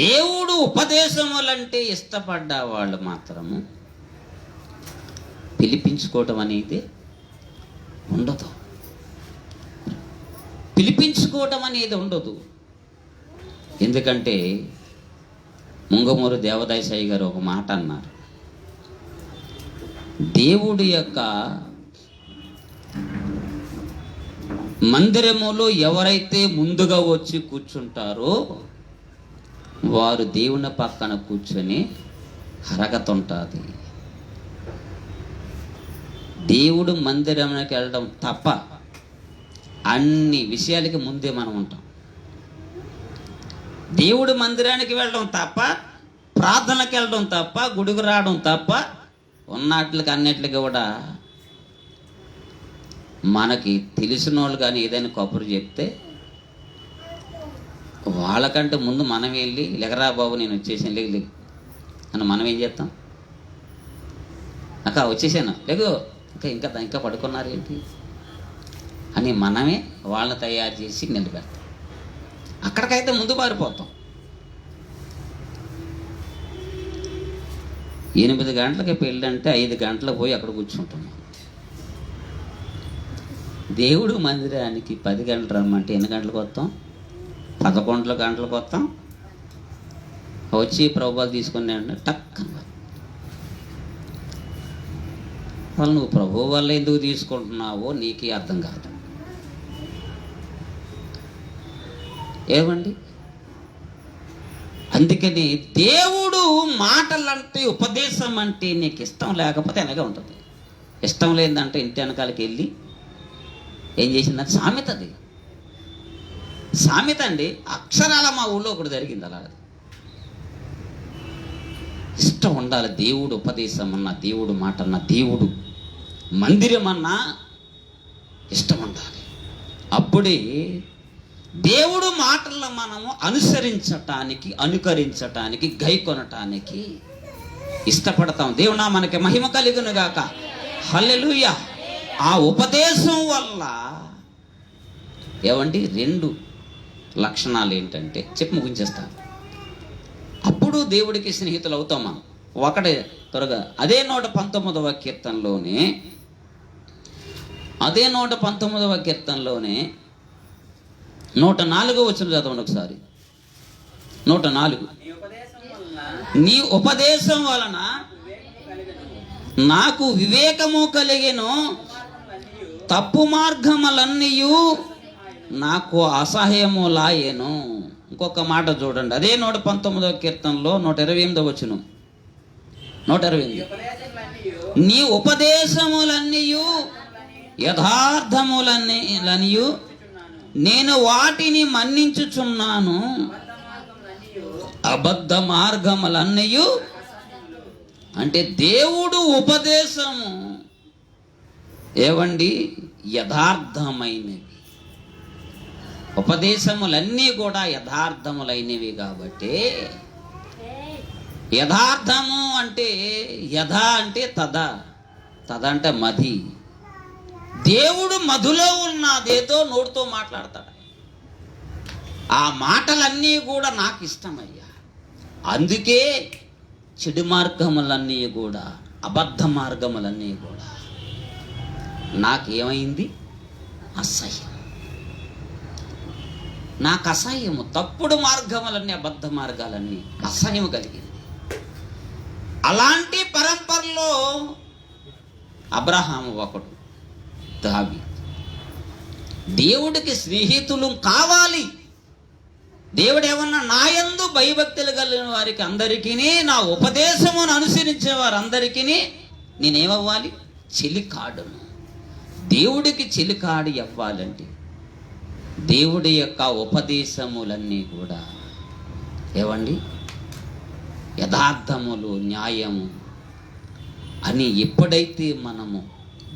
దేవుడు ఉపదేశములంటే ఇష్టపడ్డ వాళ్ళు మాత్రము పిలిపించుకోవటం అనేది ఉండదు. పిలిపించుకోవటం అనేది ఉండదు. ఎందుకంటే ముంగమూరు దేవదాయసాయి గారు ఒక మాట అన్నారు, దేవుడి యొక్క మందిరములో ఎవరైతే ముందుగా వచ్చి కూర్చుంటారో వారు దేవుని పక్కన కూర్చొని హరగతుంటుంది. దేవుడు మందిరానికి వెళ్ళడం తప్ప అన్ని విషయాలకి ముందే మనం ఉంటాం. దేవుడు మందిరానికి వెళ్ళడం తప్ప, ప్రార్థనకి వెళ్ళడం తప్ప, గుడికి రావడం తప్ప, ఉన్నట్లకి అన్నిటికి కూడా మనకి తెలిసిన వాళ్ళు కానీ ఏదైనా కబురు చెప్తే వాళ్ళకంటే ముందు మనం వెళ్ళి, లెగరా బాబు నేను వచ్చేసాను, లేగు అని మనం ఏం చేస్తాం, అక్క వచ్చేసాను, లేగు ఇంకా ఇంకా పడుకున్నారు ఏంటి అని మనమే వాళ్ళని తయారు చేసి నిలబెడతాం. అక్కడికైతే ముందు పారిపోతాం. 8 గంటలకి పెళ్ళి అంటే 5 గంటలకు పోయి అక్కడ కూర్చుంటున్నాం. దేవుడు మందిరానికి 10 గంటలు రమ్మంటే ఎన్ని గంటలకు వస్తాం? 11 గంటలకు వస్తాం. వచ్చి ప్రభువాలు తీసుకుని టక్ వాళ్ళు, నువ్వు ప్రభు వల్ల ఎందుకు తీసుకుంటున్నావో నీకే అర్థం కాదు. ఏమండి, అందుకని దేవుడు మాటలంటే, ఉపదేశం అంటే నీకు ఇష్టం లేకపోతే అలాగే ఉంటుంది. ఇష్టం లేదంటే ఇంటి వెనకాలకి వెళ్ళి ఏం చేసిందంటే సామెత అండి, అక్షరాల మా ఊళ్ళో ఒకటి జరిగింది అలా. ఇష్టం ఉండాలి. దేవుడు ఉపదేశం అన్నా, దేవుడు మాట అన్నా, దేవుడు మందిరం అన్నా ఇష్టం ఉండాలి. అప్పుడే దేవుడు మాటల్లో మనము అనుకరించటానికి గైకొనటానికి ఇష్టపడతాం. దేవుడా మనకి మహిమ కలుగును గాక. హల్లెలూయా. ఆ ఉపదేశం వల్ల ఏమండి 2 లక్షణాలు ఏంటంటే చెప్పి ముగించేస్తాను. అప్పుడు దేవుడికి స్నేహితులు అవుతాం మనం. ఒకటే త్వరగా అదే 119వ కీర్తనలోనే 104వ వచనం చదవండి ఒకసారి. 104. నీ ఉపదేశం వలన నాకు వివేకము కలిగెను, తప్పు మార్గములన్నీయు నాకు అసహ్యము లాయెను. ఇంకొక మాట చూడండి, అదే 119వ కీర్తనలో 128వ వచనం. 128. నీ ఉపదేశములన్నీయు యథార్థములన్నీయు నేను వాటిని మన్నించుచున్నాను, అబద్ధ మార్గములన్నీయు. అంటే దేవుడు ఉపదేశము ఏవండి యథార్థమైనవి. ఉపదేశములన్నీ కూడా యథార్థములైనవి కాబట్టి, యథార్థము అంటే యథ అంటే తద అంటే మది. దేవుడు మధులో ఉన్నదేదో నోటితో మాట్లాడతాడు. ఆ మాటలన్నీ కూడా నాకు ఇష్టమయ్యా. అందుకే చెడు మార్గములన్నీ కూడా, అబద్ధ మార్గములన్నీ కూడా నాకేమైంది? అసహ్యం. నాకు అసహ్యము. తప్పుడు మార్గములన్నీ, అబద్ధ మార్గాలన్నీ అసహ్యం కలిగింది. అలాంటి పరంపరలో అబ్రహాము ఒకడు, దావీదు. దేవుడికి స్నేహితులు కావాలి. దేవుడు ఏమన్నా, నా యందు భయభక్తులు కలిగిన వారికి అందరికీ, నా ఉపదేశమును అనుసరించే వారందరికీ నేనేమవ్వాలి? చెలికాడును. దేవుడికి చెలికాడి అవ్వాలంటే దేవుడి యొక్క ఉపదేశములన్నీ కూడా ఏవండి యథార్థములు, న్యాయము అని ఎప్పుడైతే మనము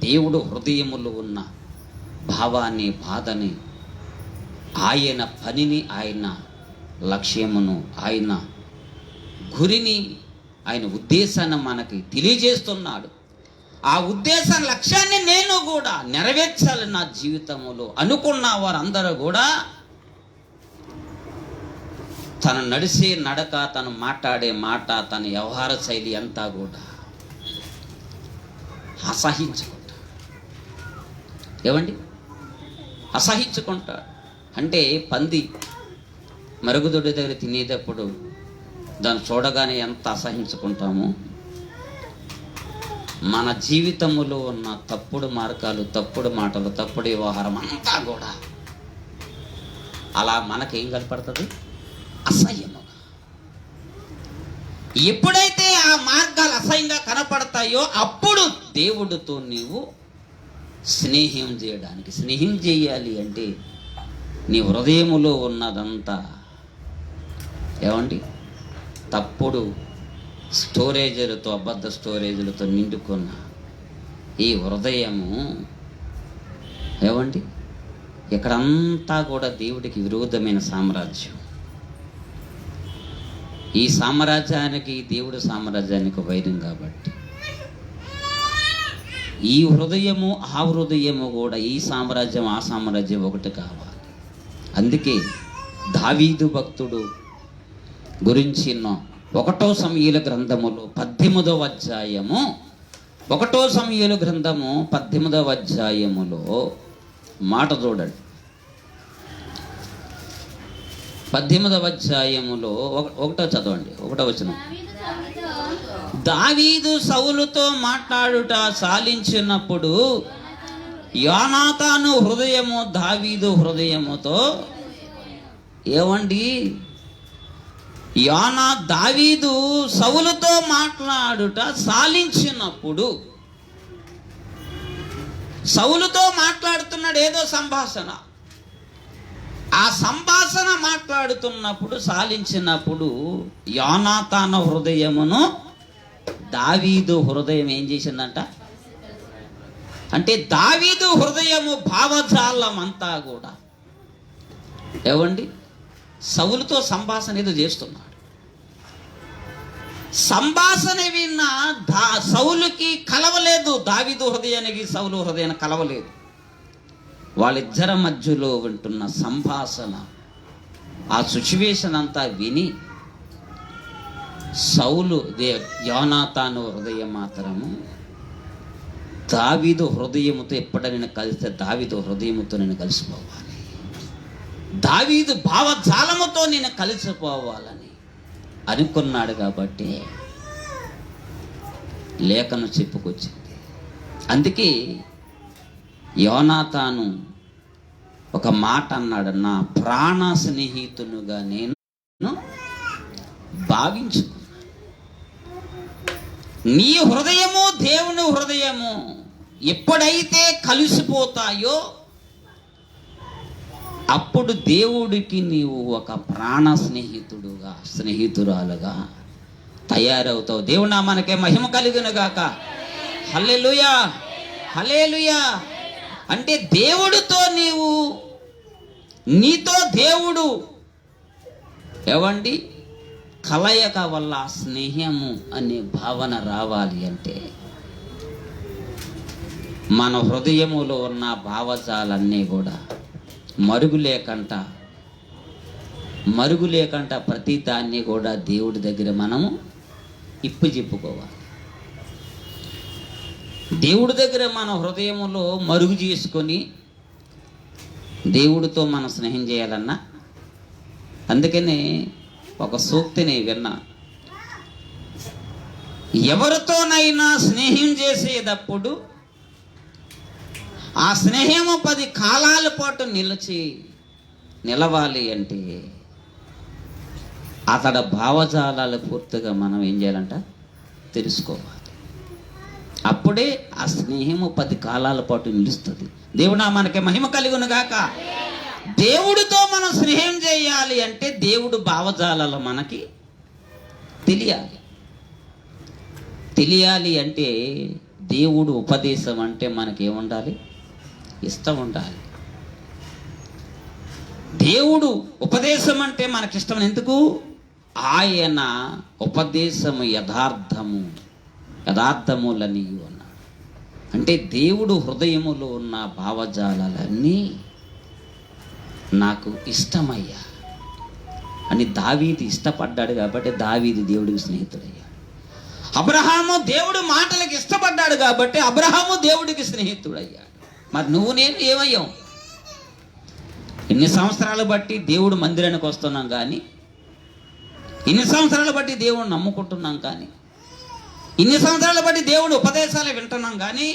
దేవుడు హృదయములో ఉన్న భావాన్ని, బాధని, ఆయన పనిని, ఆయన లక్ష్యమును, ఆయన గురిని, ఆయన ఉద్దేశాన్ని మనకి తెలియజేస్తున్నాడు. ఆ ఉద్దేశ లక్ష్యాన్ని నేను కూడా నెరవేర్చాలి నా జీవితంలో అనుకున్న వారందరూ కూడా తను నడిచే నడక, తను మాట్లాడే మాట, తన వ్యవహార శైలి అంతా కూడా అసహించుకుంటాడు. ఏమండి? అసహించుకుంటాడు. అంటే పంది మరుగుదొడ్డి దగ్గర తినేటప్పుడు దాన్ని చూడగానే ఎంత అసహించుకుంటామో, మన జీవితంలో ఉన్న తప్పుడు మార్గాలు, తప్పుడు మాటలు, తప్పుడు వ్యవహారం అంతా కూడా అలా మనకేం కనపడుతుంది? అసహ్యముగా. ఎప్పుడైతే ఆ మార్గాలు అసహ్యంగా కనపడతాయో అప్పుడు దేవుడితో నీవు స్నేహం చేయడానికి, స్నేహం చేయాలి అంటే నీ హృదయములో ఉన్నదంతా ఏమండి తప్పుడు స్టోరేజీలతో, అబద్ధ స్టోరేజీలతో నిండుకున్న ఈ హృదయము ఏమండి ఇక్కడంతా కూడా దేవుడికి విరోధమైన సామ్రాజ్యం. ఈ సామ్రాజ్యానికి, దేవుడి సామ్రాజ్యానికి వైరం కాబట్టి ఈ హృదయము ఆ హృదయము కూడా, ఈ సామ్రాజ్యం ఆ సామ్రాజ్యం ఒకటి కావాలి. అందుకే దావీదు భక్తుడు గురించి 1 సమూయేలు గ్రంథములో 18వ అధ్యాయము, 1 సమూయేలు గ్రంథము 18వ అధ్యాయములో మాట చూడండి. 18వ అధ్యాయములో 1 చదవండి, 1వ వచనం. దావీదు సౌలుతో మాట్లాడుట సాలించినప్పుడు యోనాతాను హృదయము దావీదు హృదయముతో ఏమండి దావీదు సౌలుతో మాట్లాడుట సాలించినప్పుడు, సౌలుతో మాట్లాడుతున్నాడు ఏదో సంభాషణ. ఆ సంభాషణ మాట్లాడుతున్నప్పుడు, సాలించినప్పుడు యోనాతాను హృదయమును దావీదు హృదయం ఏం చేసిందంట? అంటే దావీదు హృదయము భావజాలం అంతా కూడా ఏవండి సౌలుతో సంభాషణ ఏదో చేస్తున్నాడు. సంభాషణ విన్న సౌలుకి కలవలేదు, దావీదు హృదయానికి సౌలు హృదయాన్ని కలవలేదు. వాళ్ళిద్దరి మధ్యలో వింటున్న సంభాషణ, ఆ సిచ్యువేషన్ అంతా విని సౌలు యోనాతాను హృదయం మాత్రము దావీదు హృదయముతో ఎప్పుడైనా కలిస్తే దావీదు హృదయముతో నేను కలిసిపోవాలి, దావీదు భావజాలముతో నేను కలిసిపోవాలని అనుకున్నాడు. కాబట్టి లేఖను చెప్పుకొచ్చింది. అందుకే యోనాతాను ఒక మాట అన్నాడు, నా ప్రాణ స్నేహితునుగా నేను భావించు. నీ హృదయము దేవుని హృదయము ఎప్పుడైతే కలిసిపోతాయో అప్పుడు దేవుడికి నీవు ఒక ప్రాణ స్నేహితుడుగా, స్నేహితురాలుగా తయారవుతావు. దేవుడి నామానికే మహిమ కలుగును గాక. హల్లెలూయా, హల్లెలూయా. అంటే దేవుడితో నీతో దేవుడు ఏవండి కలయిక వల్ల స్నేహము అనే భావన రావాలి అంటే మన హృదయములో ఉన్న భావజాలన్నీ కూడా మరుగు లేకంట ప్రతి దాన్ని కూడా దేవుడి దగ్గర మనము చెప్పుకోవాలి. దేవుడి దగ్గర మన హృదయములో మరుగు చేసుకొని దేవుడితో మనం స్నేహం చేయాలన్నా, అందుకనే ఒక సూక్తిని విన్నా, ఎవరితోనైనా స్నేహం చేసేటప్పుడు ఆ స్నేహము 10 కాలాల పాటు నిలవాలి అంటే అతడి భావజాలాలు పూర్తిగా మనం ఏం చేయాలంట తెలుసుకోవాలి. అప్పుడే ఆ స్నేహము 10 కాలాల పాటు నిలుస్తుంది. దేవుడా మనకి మహిమ కలుగును గాక. దేవుడితో మనం స్నేహం చేయాలి అంటే దేవుడు భావజాలాలు మనకి తెలియాలి అంటే దేవుడు ఉపదేశం అంటే మనకేముండాలి? ఇష్టం ఉండాలి. దేవుడు ఉపదేశం అంటే మనకిష్టం. ఎందుకు? ఆయన ఉపదేశము యథార్థములని అన్నాడు. అంటే దేవుడు హృదయములో ఉన్న భావజాలన్నీ నాకు ఇష్టమయ్యా అని దావీదు ఇష్టపడ్డాడు కాబట్టి దావీదు దేవుడికి స్నేహితుడయ్యాడు. అబ్రహాము దేవుడు మాటలకు ఇష్టపడ్డాడు కాబట్టి అబ్రహాము దేవుడికి స్నేహితుడయ్యాడు. మరి నువ్వు నేను ఏమయ్యాం? ఎన్ని సంవత్సరాలు బట్టి దేవుడు మందిరానికి వస్తున్నాం కానీ, ఇన్ని సంవత్సరాలు బట్టి దేవుడు నమ్ముకుంటున్నాం కానీ, ఇన్ని సంవత్సరాలు బట్టి దేవుడు ఉపదేశాలు వింటున్నాం కానీ,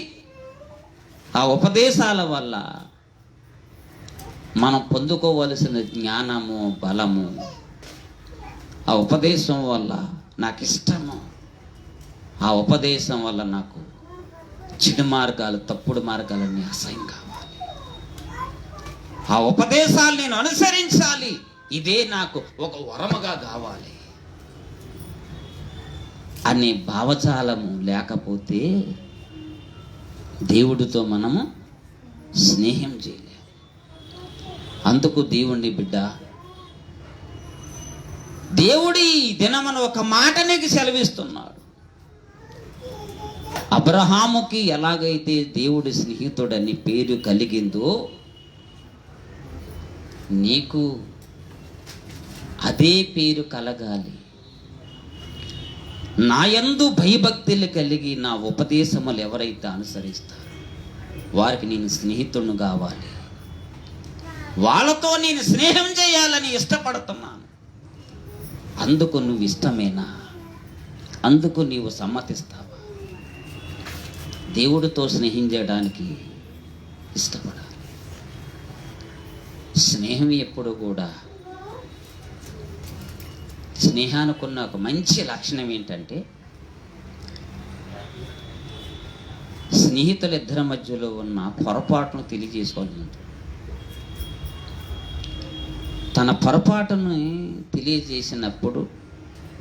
ఆ ఉపదేశాల వల్ల మనం పొందుకోవలసిన జ్ఞానము, బలము, ఆ ఉపదేశం వల్ల నాకు ఇష్టము, ఆ ఉపదేశం వల్ల నాకు చెడు మార్గాలు, తప్పుడు మార్గాలన్నీ అసహ్యం కావాలి, ఆ ఉపదేశాలు నేను అనుసరించాలి, ఇదే నాకు ఒక వరముగా కావాలి అనే భావజాలము లేకపోతే దేవుడితో మనము స్నేహం చేయలేము. అందుకు దేవుని బిడ్డ, దేవుడి దినమున ఒక మాట నీకు సెలవిస్తున్నాడు. అబ్రహాముకి ఎలాగైతే దేవుడి స్నేహితుడని పేరు కలిగిందో నీకు అదే పేరు కలగాలి. నా యందు భయభక్తులు కలిగి నా ఉపదేశములు ఎవరైతే అనుసరిస్తారో వారికి నేను స్నేహితుడిని కావాలి, వాళ్ళతో నేను స్నేహం చేయాలని ఇష్టపడుతున్నాను. అందుకు నువ్వు ఇష్టమేనా? అందుకు నీవు సమ్మతిస్తావా? దేవుడితో స్నేహం చేయడానికి ఇష్టపడాలి. స్నేహం ఎప్పుడు కూడా, స్నేహానికి ఉన్న ఒక మంచి లక్షణం ఏంటంటే స్నేహితులిద్దరి మధ్యలో ఉన్న పొరపాటును తెలియజేసుకోవాలి. తన పొరపాటును తెలియజేసినప్పుడు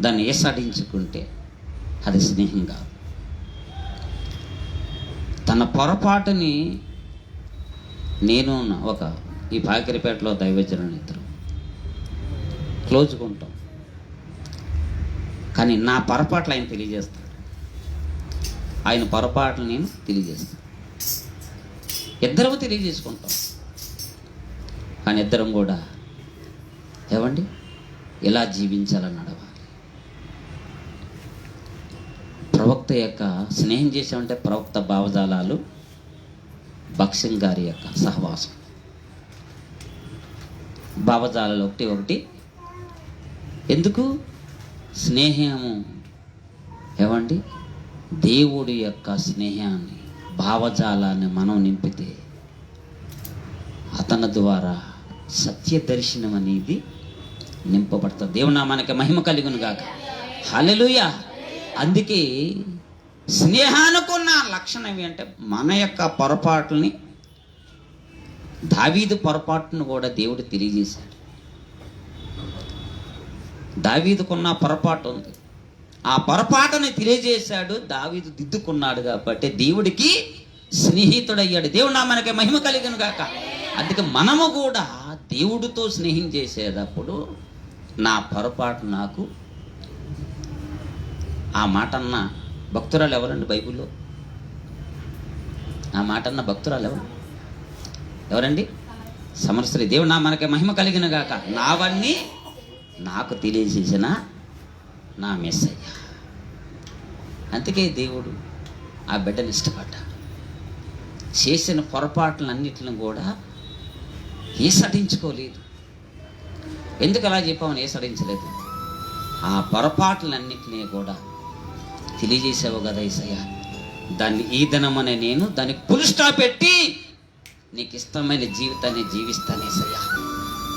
దాన్ని ఏసడించుకుంటే అది స్నేహం కాదు. తన పొరపాటుని నేను ఈ పాకిరిపేటలో దైవజనులు ఇద్దరు క్లోజ్గా ఉంటాం, కానీ నా పొరపాట్లు ఆయన తెలియజేస్తాడు, ఆయన పొరపాట్లు నేను తెలియజేస్తాను. ఇద్దరము తెలియజేసుకుంటాం, కానీ ఇద్దరం కూడా ఏమండి ఎలా జీవించాలని నడవాలి. ప్రవక్త యొక్క స్నేహం చేసామంటే ప్రవక్త భావజాలాలు, భక్ష్యం గారి యొక్క సహవాసం, భావజాలాలు ఒకటి. ఎందుకు? స్నేహము ఏమండి దేవుడి యొక్క స్నేహాన్ని, భావజాలాన్ని మనం నింపితే అతని ద్వారా సత్య దర్శనం అనేది నింపబడుతుంది. దేవుని నామానికి మహిమ కలుగును గాక. హల్లెలూయా. అందుకే స్నేహానికున్న లక్షణం ఏంటంటే మన యొక్క పొరపాట్లని, దావీదు పొరపాటును కూడా దేవుడు తెలియజేశాడు. దావీదుకున్న పొరపాటు ఉంది, ఆ పొరపాటుని తెలియజేశాడు. దావీదు దిద్దుకున్నాడు కాబట్టి దేవుడికి స్నేహితుడయ్యాడు. దేవుడు నామానికి మహిమ కలుగును గాక. అందుకే మనము కూడా దేవుడితో స్నేహం చేసేటప్పుడు నా పొరపాటు నాకు, ఆ మాట అన్న భక్తురాలు ఎవరండి బైబిల్లో? ఆ మాట అన్న భక్తురాలు ఎవరండి? సమరస్త్రీ. దేవుడు నామానికి మహిమ కలిగిన గాక. నావన్నీ నాకు తెలియజేసిన నా మెస్సయ్య. అందుకే దేవుడు ఆ బిడ్డను ఇష్టపడ్డాడు. చేసిన పొరపాట్లన్నిటిని కూడా ఏసడించుకోలేదు. ఎందుకు అలా చెప్పామని ఏసడించలేదు? ఆ పొరపాట్లన్నిటినీ కూడా తెలియజేసావు కదా యేసయ్య, దాన్ని ఈ దినమనే నేను దానికి ఫుల్ స్టాప్ పెట్టి నీకు ఇష్టమైన జీవితాన్ని జీవిస్తాను యేసయ్య,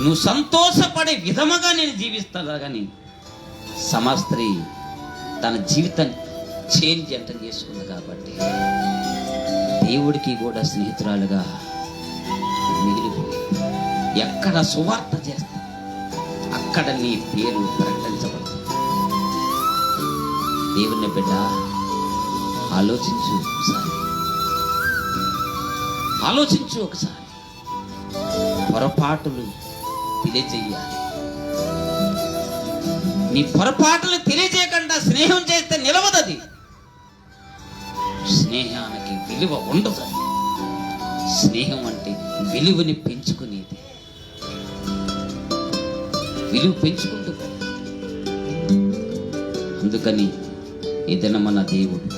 నువ్వు సంతోషపడే విధముగా నేను జీవిస్తాను. కానీ సమస్త్రీ తన జీవితాన్ని చేంజ్ అంటే చేసుకుంది కాబట్టి దేవుడికి కూడా స్నేహితురాలుగా మిగిలిపోయి, ఎక్కడ సువార్త చేస్తా అక్కడ నీ పేరు ప్రకటించబడుతుంది. దేవుని బిడ్డ ఆలోచించు ఒకసారి, ఆలోచించు ఒకసారి. పొరపాటులు తెలియజేయాలి. నీ పొరపాటులు తెలియజేయకుండా స్నేహం చేస్తే నిలవదది. స్నేహానికి విలువ ఉండదు. స్నేహం అంటే విలువని పెంచుకునేది, విలువ పెంచుకుంటూ. అందుకని ఏదైనా మన దేవుడు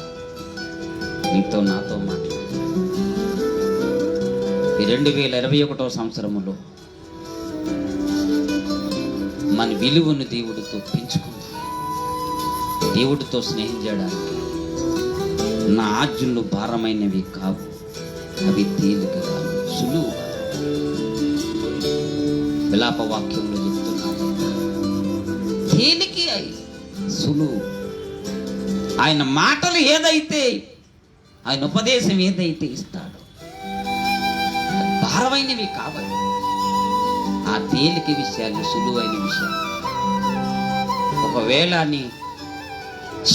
నీతో నాతో మాట్లాడు. ఈ 2021వ సంవత్సరములో మన విలువను దేవుడితో పెంచుకుందాం. దేవుడితో స్నేహం చేయడానికి నా ఆజ్ఞలు భారమైనవి కావు, అవి తేలికగా సులువు. విలాప వాక్యంలో చెప్తున్నాను, తేలికి సులువు. ఆయన మాటలు ఏదైతే, ఆయన ఉపదేశం ఏదైతే ఇస్తాడో భారమైనవి కావాలి. ఆ తేలిక విషయాలు, సులువైన విషయాలు ఒకవేళ నీ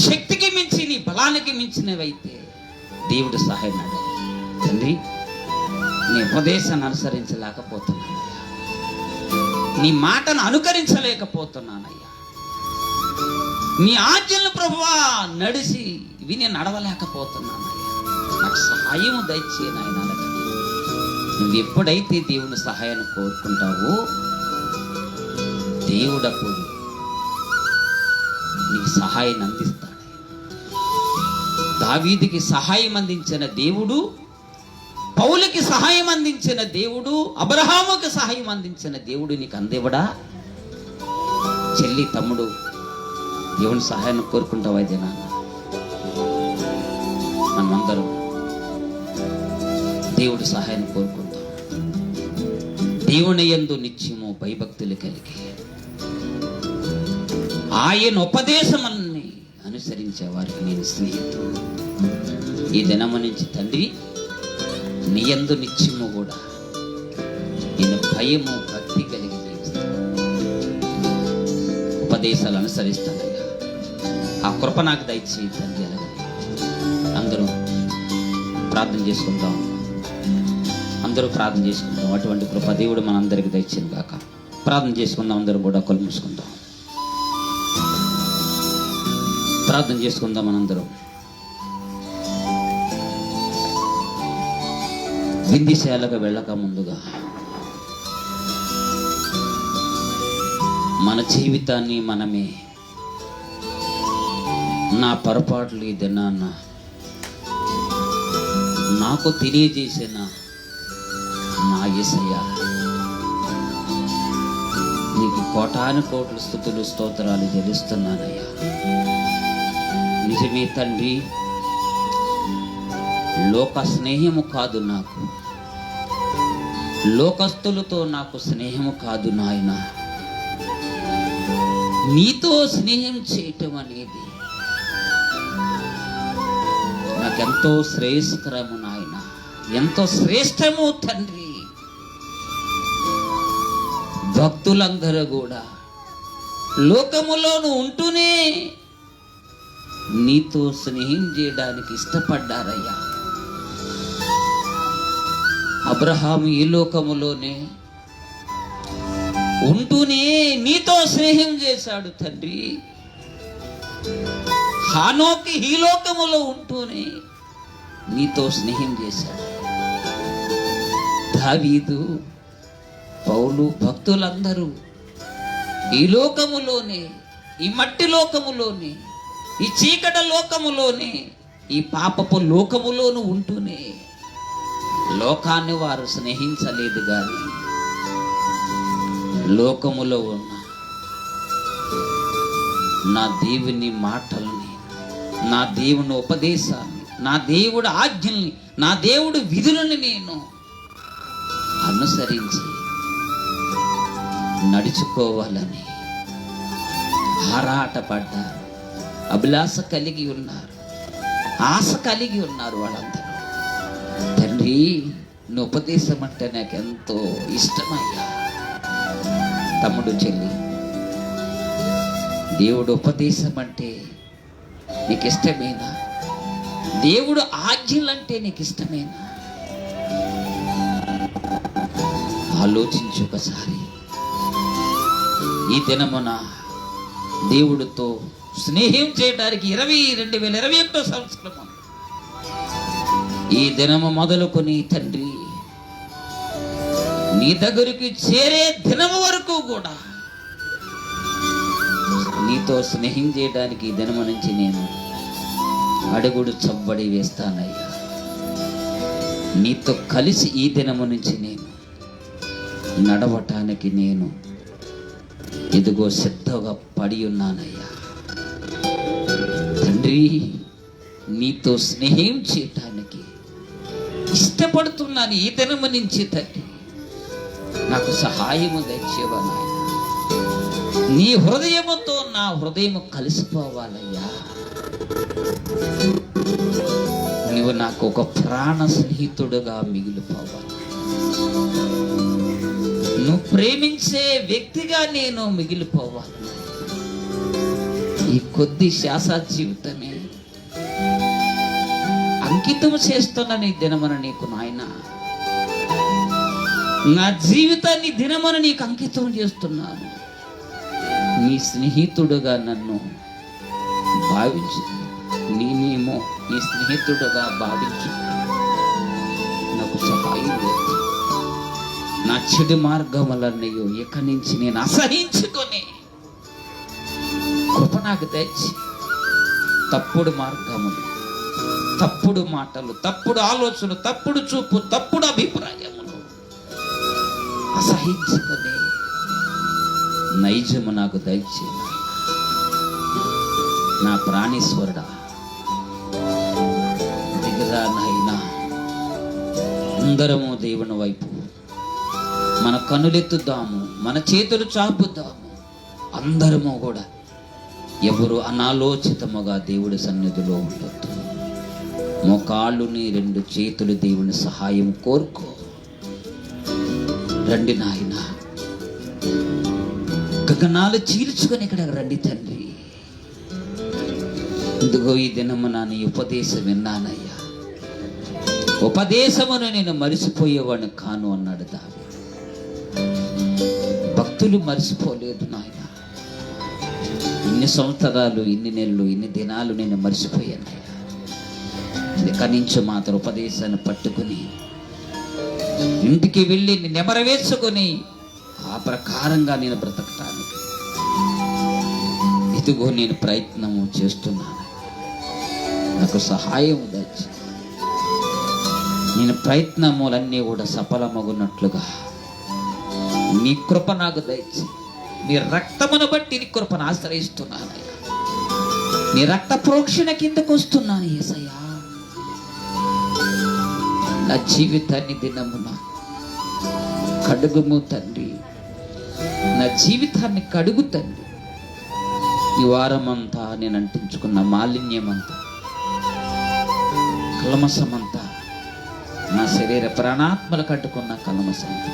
శక్తికి మించి, నీ బలానికి మించినవైతే దేవుడు సహాయం అడగాలి. తండ్రి, నీ ఉపదేశాన్ని అనుసరించలేకపోతున్నానయ్యా, నీ మాటను అనుకరించలేకపోతున్నానయ్యా, నీ ఆజ్ఞలు ప్రభువా నడిచి విని నడవలేకపోతున్నానయ్యా, నాకు సహాయము దయచేయి నాయనా. నువ్వు ఎప్పుడైతే దేవుని సహాయాన్ని కోరుకుంటావో దేవుడప్పుడు నీకు సహాయాన్ని అందిస్తాడు. దావీదుకి సహాయం అందించిన దేవుడు, పౌలుకి సహాయం అందించిన దేవుడు, అబ్రహాముకి సహాయం అందించిన దేవుడు నీకు అందివ్వడా? చెల్లి, తమ్ముడు, దేవుని సహాయాన్ని కోరుకుంటావా? జనాన్న మనమందరం దేవుడి సహాయాన్ని కోరుకుంటాం. దేవుని యందు నిత్యము భయభక్తులు కలిగి ఆయన ఉపదేశమని అనుసరించే వారికి నేను స్నేహితుడు. ఈ దినము నుంచి తండ్రి, నీ యందు నిత్యము కూడా నేను భయము భక్తి కలిగి జీవిస్తాను, ఉపదేశాలు అనుసరిస్తానయ్యా. ఆ కృప నాకు దయచేయి తండ్రి. అలాగే అందరూ ప్రార్థన చేసుకుందాం, అందరూ ప్రార్థన చేసుకుందాం. అటువంటి కృప దేవుడు మనందరికి దయచేయను గాక. ప్రార్థన చేసుకుందాం, అందరూ కూడా కళ్ళు మూసుకుందాం. ప్రార్థన చేసుకుందాం మనందరం. విందుశాలకు వెళ్ళక ముందుగా మన జీవితాన్ని మనమే, నా పొరపాట్లు ఈ దినాన్న నాకు తెలియజేసిన నా యేసయ్య, నీకు కోటాను కోట్ల స్తుతులు స్తోత్రాలు చెల్లిస్తున్నానయ్యా. నిజమే తండ్రి, లోక స్నేహము కాదు నాకు, లోకస్తులతో నాకు స్నేహము కాదు నాయన, నీతో స్నేహం చేయటం అనేది నాకెంతో శ్రేయస్కరము నాయన, ఎంతో శ్రేష్టము తండ్రి. భక్తులందరూ కూడా లోకములోను ఉంటూనే నీతో స్నేహం చేయడానికి ఇష్టపడ్డారయ్యా. అబ్రహాము ఈ లోకములోనే ఉంటూనే నీతో స్నేహం చేశాడు తండ్రి. హానోకి ఈ లోకములో ఉంటూనే నీతో స్నేహం చేశాడు. దావీదు, పౌలు, భక్తులందరూ ఈ లోకములోనే, ఈ మట్టి లోకములోనే, ఈ చీకట లోకములోనే, ఈ పాపపు లోకములోను ఉంటూనే లోకాన్ని వారు స్నేహించలేదు. కానీ లోకములో ఉన్న నా దేవుని మాటల్ని, నా దేవుని ఉపదేశాన్ని, నా దేవుడి ఆజ్ఞల్ని, నా దేవుడి విధులని నేను అనుసరించి నడుచుకోవాలని ఆరాటపడ్డారు. అభిలాష కలిగి ఉన్నారు, ఆశ కలిగి ఉన్నారు వాళ్ళందరూ. తండ్రి, నీ ఉపదేశం అంటే నాకు ఎంతో ఇష్టమయ్యా. తమ్ముడు, చెల్లి, దేవుడు ఉపదేశం అంటే నీకు ఇష్టమేనా? దేవుడు ఆజ్ఞలంటే నీకు ఇష్టమేనా? ఆలోచించు ఒకసారి. ఈ దినమున దేవుడితో స్నేహం చేయడానికి 2021 సంవత్సరము ఈ దినము మొదలుకొని తండ్రి, నీ దగ్గరికి చేరే దినము వరకు కూడా నీతో స్నేహం చేయడానికి ఈ దినము నుంచి నేను అడుగుడు చబ్బడి వేస్తానయ్యా. నీతో కలిసి ఈ దినము నుంచి నేను నడవటానికి నేను ఇదిగో సిద్ధంగా పడి ఉన్నానయ్యా. తండ్రి, నీతో స్నేహం చేయటానికి ఇష్టపడుతున్నాను ఈ దినము నుంచి. తండ్రి, నాకు సహాయము దయచేవా నాయన. నీ హృదయముతో నా హృదయము కలిసిపోవాలయ్యా. నువ్వు నాకు ఒక ప్రాణ స్నేహితుడుగా మిగిలిపోవాలి. నువ్వు ప్రేమించే వ్యక్తిగా నేను మిగిలిపోవాలి. ఈ కొద్ది శ్వాస జీవితమే అంకితం చేస్తున్న నీ దినమున నీకు నాయన, నా జీవితాన్ని దినమున నీకు అంకితం చేస్తున్నాను. నీ స్నేహితుడుగా నన్ను భావించు. నేనేమో నీ స్నేహితుడుగా భావించు. నాకు సహాయం లేదు. నా చెడు మార్గములన్నయ్యో ఇక నుంచి నేను అసహించుకొని కృప నాకు తెచ్చి తప్పుడు మార్గములు, తప్పుడు మాటలు, తప్పుడు ఆలోచనలు, తప్పుడు చూపు, తప్పుడు అభిప్రాయములు అసహించుకొని నైజము నాకు దయచే. నా ప్రాణేశ్వరుడా, దిగరా నాయనా. అందరము దేవుని వైపు మన కనులెత్తుదాము, మన చేతులు చాపుదాము. అందరము కూడా ఎవరు అనాలోచితముగా దేవుడి సన్నిధిలో ఉండొద్దు. మోకాళ్ళుని 2 చేతులు దేవుని సహాయం కోరుకో. రండి నాయన, గగనాలు చీల్చుకొని ఇక్కడ రండి తండ్రి. ఇదిగో ఈ దినము నా నీ ఉపదేశం విన్నానయ్యా. ఉపదేశమును నేను మరిచిపోయేవాడిని కాను అన్నాడు దావీదు. భక్తులు మరిచిపోలేదు నాయన. ఇన్ని సంవత్సరాలు, ఇన్ని నెలలు, ఇన్ని దినాలు నేను మరిచిపోయాను. ఇక నుంచి మాత్రం ఉపదేశాన్ని పట్టుకుని ఇంటికి వెళ్ళి నెమరవేసుకొని ఆ ప్రకారంగా నేను బ్రతకటానికి ఇదిగో నేను ప్రయత్నము చేస్తున్నాను. నాకు సహాయం దయచి నేను ప్రయత్నములన్నీ కూడా సఫలమగున్నట్లుగా నీ కృప నాకు దయచి. నీ రక్తమును బట్టి నీ కృపను ఆశ్రయిస్తున్నాను. నీ రక్త ప్రోక్షణ కిందకు వస్తున్నాను యేసయ్యా. నా జీవితాన్ని దినమున కడుగుము తండ్రి, నా జీవితాన్ని కడుగు తండ్రి. ఈ వారమంతా నేను అంటించుకున్న మాలిన్యమంతా, కల్మసమంతా, నా శరీర ప్రాణాత్మలు కట్టుకున్న కల్మసంతా,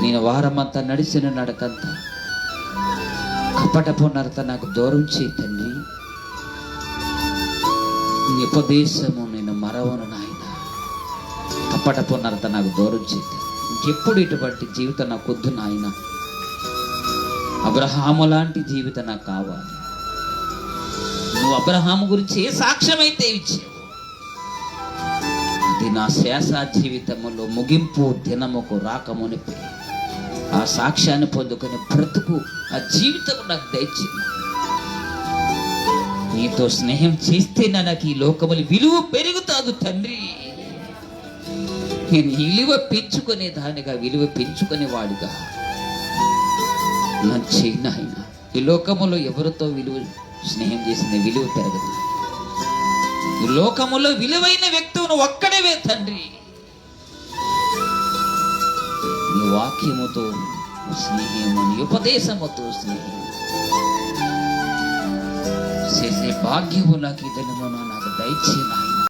నేను వారమంతా నడిచిన నడకంతా కపటపు నడత నాకు దూరం చేయి తండ్రి. నీ ఉపదేశము నేను మరవను నాయన. కపటపు నడత నాకు దూరం చేయి. ఇంకెప్పుడు ఇటువంటి జీవితం నాకు వద్దు నాయన. అబ్రహాము లాంటి జీవితం నాకు కావాలి. నువ్వు అబ్రహాము గురించి ఏ సాక్ష్యం అయితే ఇచ్చావు, అది నా శేష జీవితములో ముగింపు దినముకు రాకమునిపి ఆ సాక్ష్యాన్ని పొందుకొని బ్రతుకు ఆ జీవితం నాకు దయచేయి. నీతో స్నేహం చేస్తే నాకు ఈ లోకములు విలువ పెరుగుతాదు తండ్రి. నేను విలువ పెంచుకునే దానిగా, విలువ పెంచుకునే వాడిగా నన్ను చేయి నాయన. ఈ లోకములో ఎవరితో స్నేహం చేసిన విలువ పెరగదు. ఈ లోకములో విలువైన వ్యక్తులను ఒక్కడవే తండ్రి. నీ వాక్యముతో స్నేహము, నీ ఉపదేశముతో స్నేహం చేసే భాగ్యము నాకు ఈ దినమున నాకు దయచేయి నాయన.